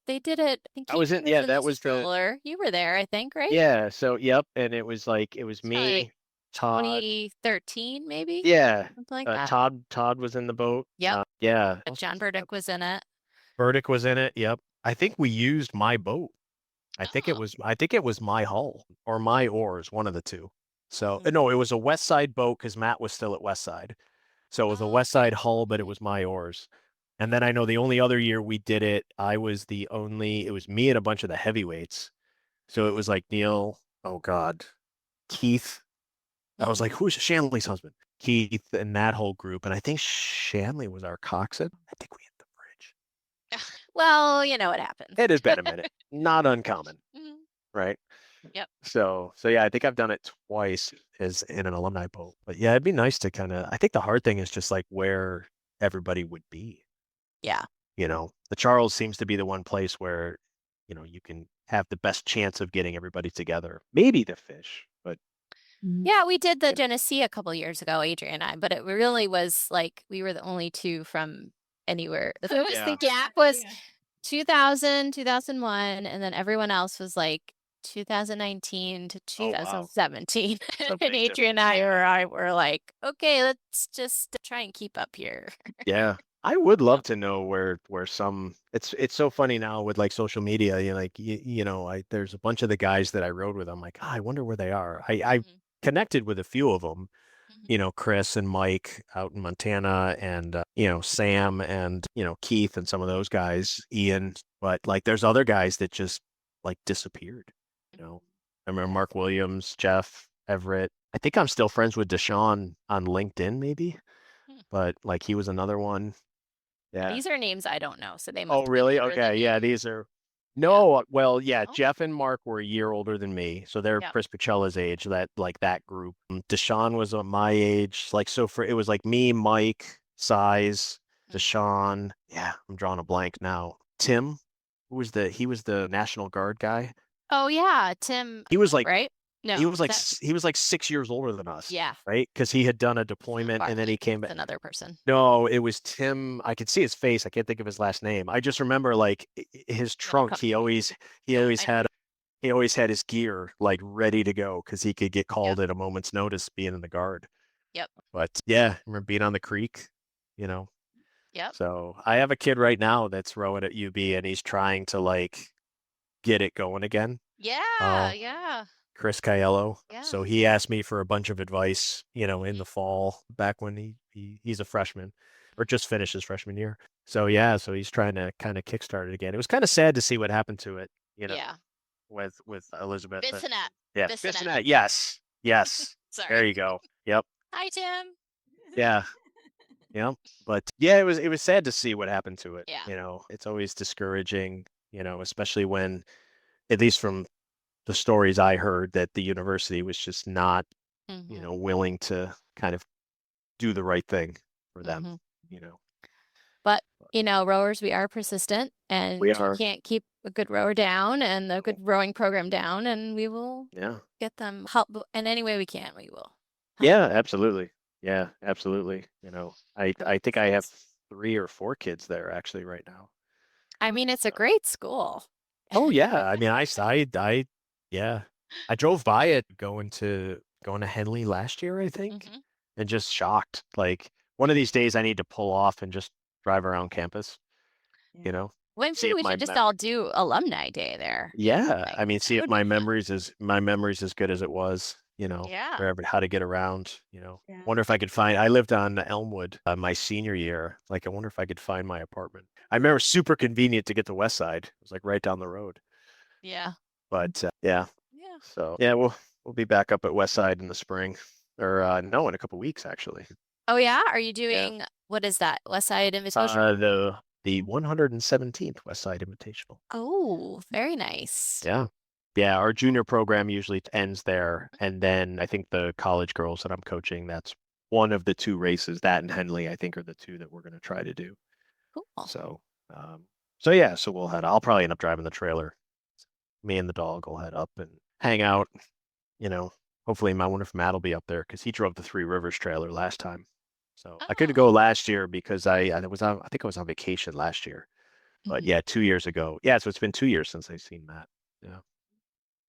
they did it. I think I was in, yeah, the that was the, stroller. You were there, I think, right? yeah. So, yep, and it was me, Probably Todd. 2013, maybe? Yeah, Something like that. Todd was in the boat. Yep. Yeah. John Burdick was in it. Burdick was in it. Yep. I think we used my boat. I think it was my hull or my oars, one of the two. So no, it was a West Side boat because Matt was still at West Side. So it was a West Side hull, but it was my oars. And then I know the only other year we did it, it was me and a bunch of the heavyweights. So it was like Neil, oh God, Keith. I was like, who's Shanley's husband? Keith and that whole group. And I think Shanley was our coxswain. I think we hit the bridge. Well, you know what happened. It has been a minute. Not uncommon, right? Yep. So yeah, I think I've done it twice as in an alumni boat. But yeah, it'd be nice to I think the hard thing is just like where everybody would be. Yeah. The Charles seems to be the one place where, you can have the best chance of getting everybody together. Maybe the fish, but yeah, we did the Genesee a couple years ago, Adrian and I, but it really was like we were the only two from anywhere. The gap was 2000, 2001, and then everyone else was like 2019 to 2017. Wow. And Adrian and I were like, okay, let's just try and keep up here. Yeah. I would love to know where some it's so funny now with like social media, there's a bunch of the guys that I rode with. I'm like, I wonder where they are. I connected with a few of them, Chris and Mike out in Montana and, Sam and, Keith and some of those guys, Ian, but like there's other guys that just like disappeared, I remember Mark Williams, Jeff, Everett. I think I'm still friends with Deshaun on LinkedIn maybe, but like he was another one. Yeah. These are names I don't know, so they must. Oh, really? Okay. Yeah, these are. No, well, yeah, Jeff and Mark were a year older than me, so they're Chris Pacella's age. That group. Deshaun was my age, it was like me, Mike, Size, Deshaun. Yeah, I'm drawing a blank now. Tim, he was the National Guard guy. Oh yeah, Tim. He was like right. No, he was like 6 years older than us. Yeah. Right? Because he had done a deployment and then he came back. Another person. No, it was Tim. I could see his face. I can't think of his last name. I just remember like his trunk. He always had his gear like ready to go because he could get called at a moment's notice being in the guard. Yep. But yeah, I remember being on the creek, Yep. So I have a kid right now that's rowing at UB, and he's trying to like get it going again. Yeah. Yeah. Chris Caiello. Yeah. So he asked me for a bunch of advice, in the fall, back when he's a freshman or just finished his freshman year. So yeah, so he's trying to kind of kickstart it again. It was kind of sad to see what happened to it, Yeah. with Elizabeth. Bissonette. Yeah, Bissonette. Bissonette. Yes. Yes. There Sorry. you go. Yep. Hi, Tim. Yeah. Yep. But yeah, it was sad to see what happened to it. Yeah. It's always discouraging, especially when, at least from the stories I heard, that the university was just not, Mhm. willing to kind of do the right thing for them, Mhm. you know. But, rowers, we are persistent, and We you are. can't keep a good rower down and a good rowing program down, and we will Yeah. get them help in any way we can. We will. Yeah, absolutely. Yeah, absolutely. I think I have 3 or 4 kids there actually right now. I mean, it's a great school. Oh yeah. I mean, yeah. I drove by it going to Henley last year, I think, Mhm. and just shocked. Like one of these days I need to pull off and just drive around campus, you know, Well, see maybe if we my should just mem- all do alumni day there. Yeah, Like, I mean, see that if would my be fun. memory's as good as it was, Yeah. wherever, how to get around, Yeah. Wonder if I could find, I lived on Elmwood my senior year. Like, I wonder if I could find my apartment. I remember super convenient to get to West Side. It was like right down the road. Yeah. But yeah, Yeah. so yeah, we'll be back up at West Side in the spring, or no, in a couple weeks actually. Oh yeah, are you Yeah. doing what is that? West Side Invitational? The 117th West Side Invitational. Oh, very nice. Yeah. Yeah, our junior program usually ends there. And then I think the college girls that I'm coaching, that's one of the 2 races. That and Henley, I think, are the 2 that we're going to try to do. Cool. So, yeah, so I'll probably end up driving the trailer. Me and the dog will head up and hang out, you know. Hopefully, I wonder if Matt will be up there because he drove the Three Rivers trailer last time. So I couldn't go last year because I think I was on vacation last year. But Mhm. yeah, 2 years ago. Yeah, so it's been 2 years since I've seen Matt. Yeah.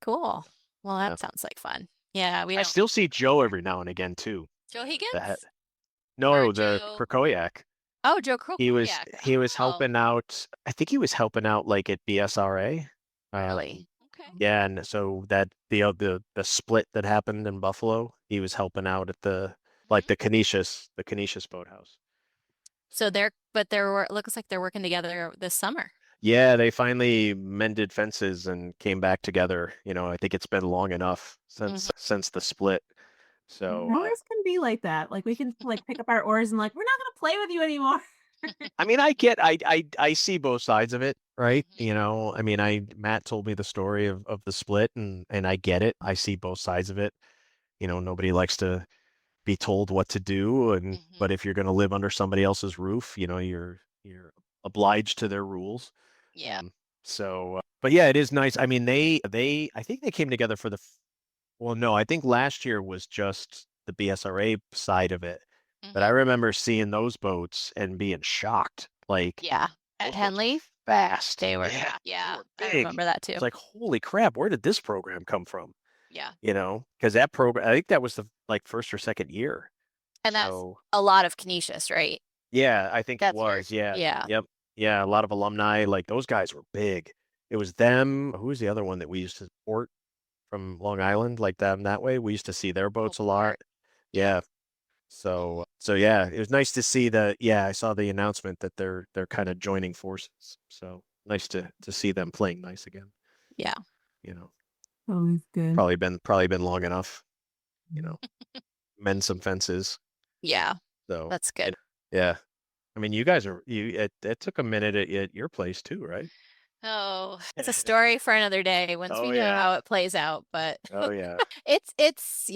Cool. Well, Yeah. that sounds like fun. Yeah, we I don't. still see Joe every now and again too. Joe The head. Higgins? No, Or the Joe? Krakowiak. Oh, Joe Kroll. He was Yeah. he was Oh, helping out. I think he was helping out like at BSRA. Really? okay. Yeah, and so that the split that happened in Buffalo, he was helping out at the Canisius boathouse. So looks like they're working together this summer. Yeah, they finally mended fences and came back together. I think it's been long enough since the split. So Rowers can be like that. Like we can like pick up our oars and like we're not gonna play with you anymore. I mean, I see both sides of it, right? I mean, Matt told me the story of the split, and I get it. I see both sides of it. Nobody likes to be told what to do, but if you're going to live under somebody else's roof, you're obliged to their rules. Yeah. So, but yeah, it is nice. I mean, I think they came together for well, no, I think last year was just the BSRA side of it. But I remember seeing those boats and being shocked. Like, Yeah. those At boats Henley, fast. they were. Yeah, Yeah. they were I big. remember that too. It's like, holy crap, where did this program come from? Yeah. Because that program, I think that was the first or second year. And that's So, a lot of Canisius, right? yeah, I think it That's very was. Yeah. Yeah. Yep. Yeah, a lot of alumni. Like those guys were big. It was them. Who was the other one that we used to support from Long Island, like them that way? We used to see their boats a lot. Yeah. So yeah, it was nice to see that. Yeah, I saw the announcement that they're kind of joining forces. So nice to see them playing nice again. Yeah. Always good. Probably been long enough. Mend some fences. Yeah. So That's good. yeah. I mean, you guys it took a minute at your place too, right? Oh, It's a story for another day once we know yeah. how it plays out, but Oh yeah. it's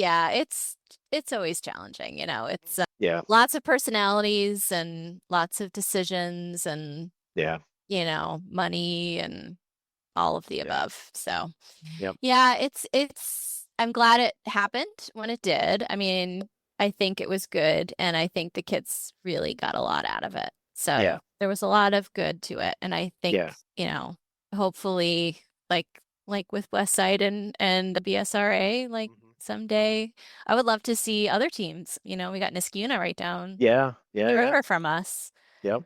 always challenging, It's Yeah. lots of personalities and lots of decisions and Yeah. money and all of the Yeah. above. So Yep. yeah, I'm glad it happened when it did. I mean, I think it was good, and I think the kids really got a lot out of it. So Yeah. there was a lot of good to it, and I think Yeah. hopefully, like with Westside and the BSRA, like someday, I would love to see other teams. We got Niskuna right down Yeah. the Yeah. river from us. Yep.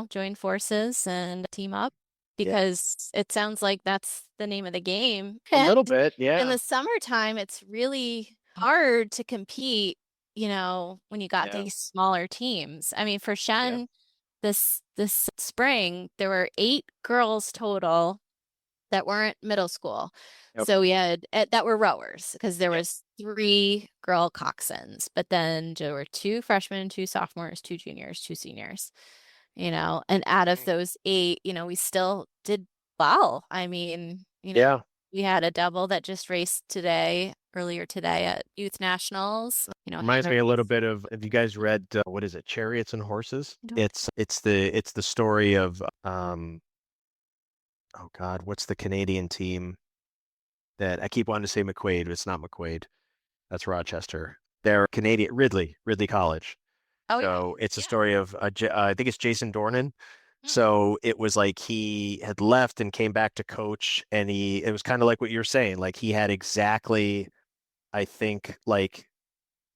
join forces and team up, because it sounds like that's the name of the game. A little And bit, yeah. in the summertime, it's really hard to compete, when you got Yeah. these smaller teams. I mean, for Shen, this spring, there were 8 girls total that weren't middle school. Yep. So we had that were rowers, because there Yep. was 3 girl coxswains, but then there were 2 freshmen, 2 sophomores, 2 juniors, 2 seniors, and out of those 8, we still did well. I mean, Yeah. we had a double that just raced earlier today at Youth Nationals. Reminds me a little bit of, have you guys read, what is it, Chariots and Horses? It's the story of, oh God, what's the Canadian team that I keep wanting to say McQuaid, but it's not McQuaid. That's Rochester. They're Canadian, Ridley College. Oh, So yeah. it's a story of, I think it's Jason Dornan. Hmm. So it was like he had left and came back to coach, and it was kind of like what you're saying. Like he had exactly, I think, like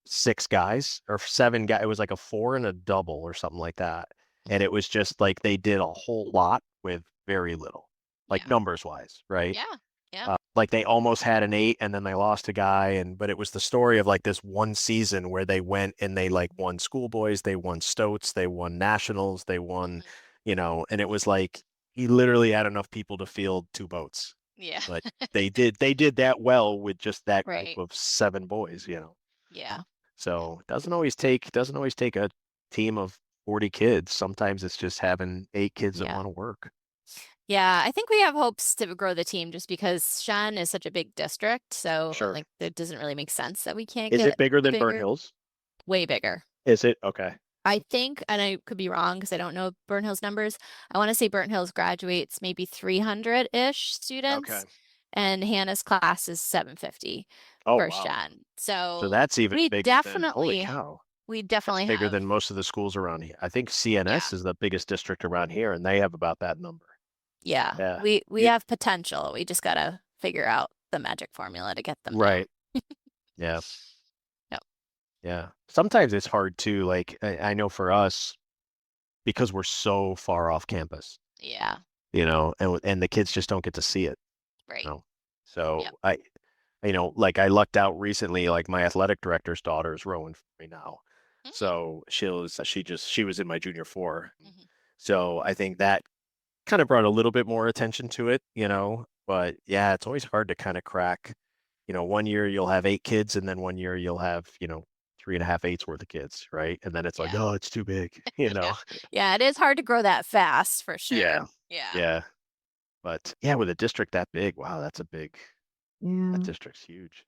6 guys or 7 guys. It was like a 4 and a double or something like that. And it was just like they did a whole lot with very little, like numbers wise, right? Yeah. Like they almost had an 8 and then they lost a guy, but it was the story of like this one season where they went and they like won schoolboys, they won Stoats, they won nationals, they won, and it was like he literally had enough people to field 2 boats. Yeah. But they did that well with just that Right. group of 7 boys, Yeah. So it doesn't always take a team of 40 kids. Sometimes it's just having 8 kids that want to work. Yeah, I think we have hopes to grow the team just because Shen is such a big district. So Sure. like it doesn't really make sense that we can't Is get it bigger than Burnt Hills? Way bigger. Is it? Okay. I think, and I could be wrong because I don't know Burnt Hills numbers. I want to say Burnt Hills graduates maybe 300-ish students. Okay. And Hannah's class is 750 for wow. Shen. So that's even we bigger definitely, than, holy cow. We definitely That's bigger have than most of the schools around here. I think CNS is the biggest district around here, and they have about that number. Yeah. We have potential. We just got to figure out the magic formula to get them right. there. Yeah. Yeah. Sometimes it's hard too. Like I know for us, because we're so far off campus. Yeah. And the kids just don't get to see it. Right. So like I lucked out recently, like my athletic director's daughter is rowing for me now. So she was in my junior 4. So I think that kind of brought a little bit more attention to it, but yeah, it's always hard to kind of crack, one year you'll have 8 kids and then one year you'll have, 3.5 8s worth of kids. Right. And then it's like, oh, it's too big, Yeah, it is hard to grow that fast for sure. Yeah. But yeah, with a district that big, wow, that's a big, that district's huge.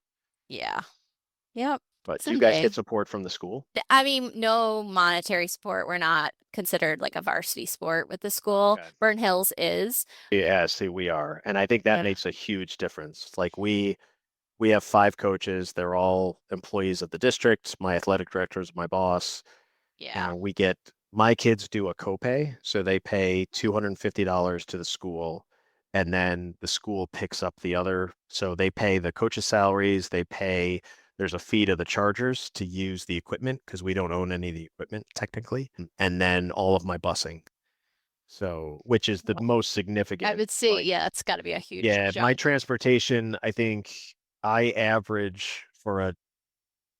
Yeah. Yep. But do you guys get support from the school? I mean, no monetary support. We're not considered like a varsity sport with the school. Okay. Burnt Hills is. Yeah, see, we are. And I think that makes a huge difference. Like we have 5 coaches. They're all employees of the district. My athletic director is my boss. Yeah. And my kids do a copay. So they pay $250 to the school. And then the school picks up the other. So they pay the coaches' salaries. There's a fee to the chargers to use the equipment because we don't own any of the equipment technically. And then all of my busing. So, which is the most significant. I would say, it's got to be a huge jump. My transportation, I think I average for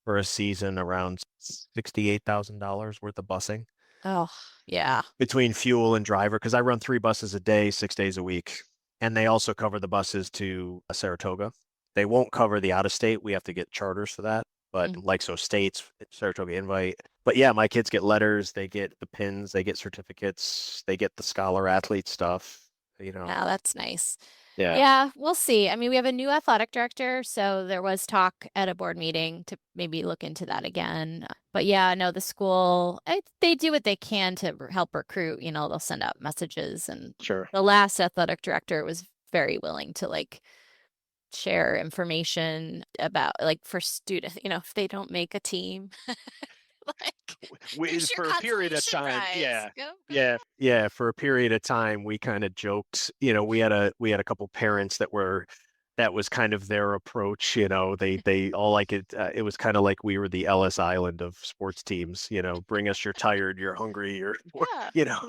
a season around $68,000 worth of busing. Oh, yeah. Between fuel and driver, because I run 3 buses a day, 6 days a week. And they also cover the buses to Saratoga. They won't cover the out of state. We have to get charters for that. But states, Saratoga invite. But yeah, my kids get letters. They get the pins. They get certificates. They get the scholar athlete stuff. Yeah, that's nice. Yeah. Yeah, we'll see. I mean, we have a new athletic director, so there was talk at a board meeting to maybe look into that again. But yeah, no, the school, they do what they can to help recruit. They'll send out messages, and Sure. The last athletic director was very willing to share information about for students, if they don't make a team. For a period of time, for a period of time, we kind of joked. We had a couple parents that were that was kind of their approach. They all like it. It was kind of like we were the Ellis Island of sports teams. Bring us, you're tired, you're hungry, Yeah.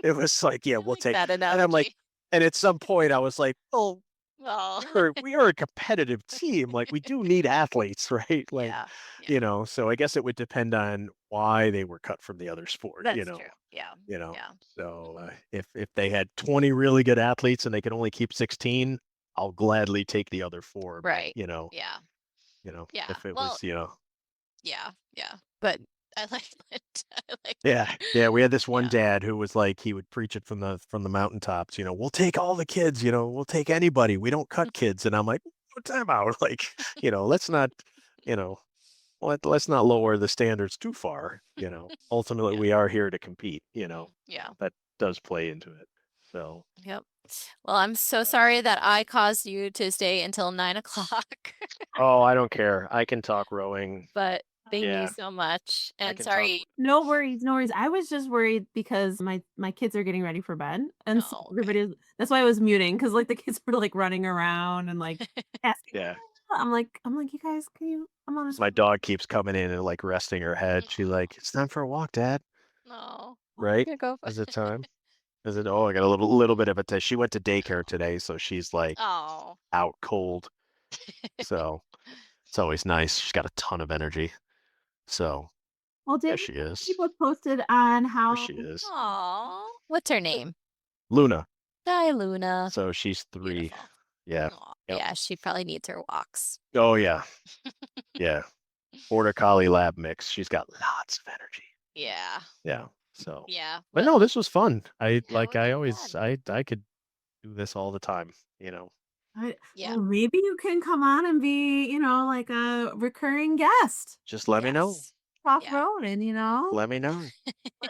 it was like, yeah, I we'll like take. that And I'm like, analogy. and at some point I was like, oh, Oh, we are a competitive team. Like we do need athletes, right? Like, yeah. Yeah. so I guess it would depend on why they were cut from the other sport, That's true. Yeah. you know. Yeah. So if they had 20 really good athletes and they could only keep 16, I'll gladly take the other four. But, Right. Yeah. Yeah. if it Well, was, yeah. Yeah. But I like that. I like yeah, we had this one Yeah. dad who was like, he would preach it from the mountaintops, we'll take all the kids, we'll take anybody. We don't cut kids. And I'm like, time out. Like, let's not, let's not lower the standards too far. Ultimately Yeah. we are here to compete, Yeah. that does play into it. So Yep. Well, I'm so sorry that I caused you to stay until 9 o'clock. oh, I don't care. I can talk rowing. But thank you Yeah. so much. I And can talk. sorry. No worries, no worries. I was just worried because my kids are getting ready for bed, and so Oh, okay. everybody. That's why I was muting, because like the kids were like running around and like asking. Yeah. I'm like, you guys, can you? I'm on a. My dog keeps coming in and like resting her head. She's like, it's time for a walk, Dad. No. Right? Gonna go. Is it time? Is it? Oh, I got a little bit of a test. She went to daycare today, so she's like Oh. out cold. So it's always nice. She's got a ton of energy. So Well, there Dave, she is. people posted on There how. she is. Aw. What's her name? Luna. Hi, Luna. So she's 3. Beautiful. Yeah. Aw, Yep. Yeah, she probably needs her walks. Oh yeah. Yeah. Border Collie Lab mix. She's got lots of energy. Yeah. Yeah. So Yeah. but no, this was fun. I Yeah, we're I good always glad. I could do this all the time, Yeah. Well, maybe you can come on and be, like a recurring guest. Just let me know. Yes. Talk Yeah. road, and Let me know.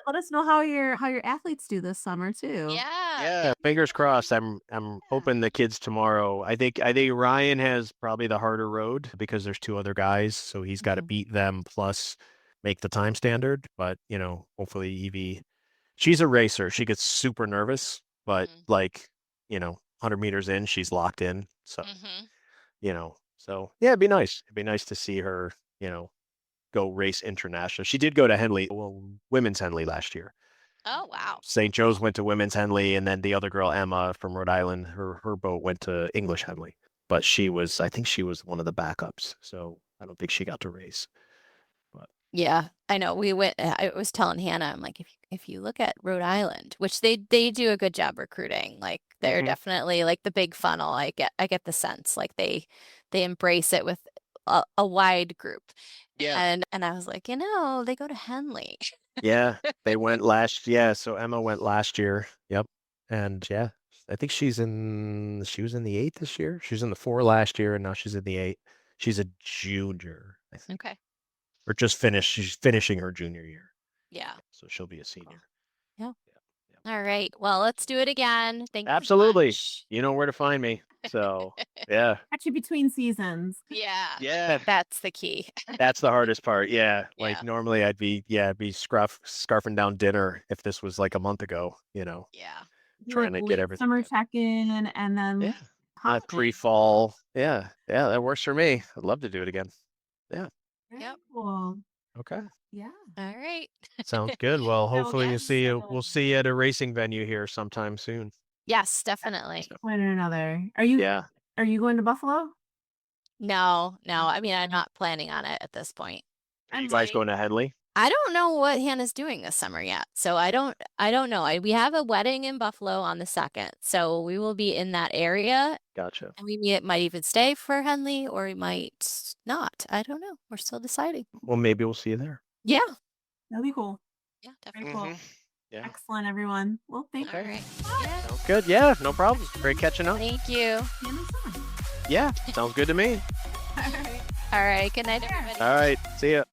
let us know how your athletes do this summer too. Yeah. Yeah, fingers crossed. I'm hoping the kids tomorrow. I think Ryan has probably the harder road because there's 2 other guys, so he's got to Mhm. beat them plus make the time standard. But hopefully Evie, she's a racer. She gets super nervous, but Mhm. like 100 meters in, she's locked in. So Mhm. so yeah, it'd be nice. It'd be nice to see her, go race international. She did go to Henley, well, women's Henley last year. Oh, wow. St. Joe's went to women's Henley, and then the other girl, Emma from Rhode Island, her boat went to English Henley. But I think she was one of the backups, so I don't think she got to race. But Yeah, I know. We went. I was telling Hannah, I'm like, if you look at Rhode Island, which they do a good job recruiting, like they're Mhm. definitely like the big funnel. I get the sense like they embrace it with a wide group. Yeah. And I was like, they go to Henley. Yeah, so Emma went last year. Yep. And yeah, I think she was in the 8 this year. She was in the 4 last year, and now she's in the 8. She's a junior, I think. Okay. Or just finished. She's finishing her junior year. Yeah. So she'll be a senior. Yeah. Yeah. All right. Well, let's do it again. Thank you so Absolutely. much. You know where to find me. So yeah. Catch you between seasons. Yeah. Yeah. That's the key. That's the hardest part. Yeah. Like Yeah. normally I'd be scarfing down dinner if this was like a month ago, Yeah. Do, trying to like, get late everything. summer check-in, and then Yeah. holiday. Pre-fall. Yeah. Yeah. That works for me. I'd love to do it again. Yeah. Very Yep. cool. Okay. Yeah. All right. Sounds good. Well, Yeah, well, hopefully yes. we'll see you at a racing venue here sometime soon. Yes, definitely. One or another. Are you Yeah. going to Buffalo? No. I mean, I'm not planning on it at this point. Are you guys going to Henley? I don't know what Hannah's doing this summer yet. So I don't know. We have a wedding in Buffalo on the 2nd. So we will be in that area, Gotcha. and we might even stay for Henley, or we might not. I don't know. We're still deciding. Well, maybe we'll see you there. Yeah. That'd be cool. Yeah, Very definitely. cool. Yeah. Excellent, everyone. Well, thank All you. right. Yeah. Sounds good. Yeah, no problem. Great catching up. Thank you. Hannah's on. Yeah, sounds good to me. All right. All right. Good night, everybody. All right. See ya.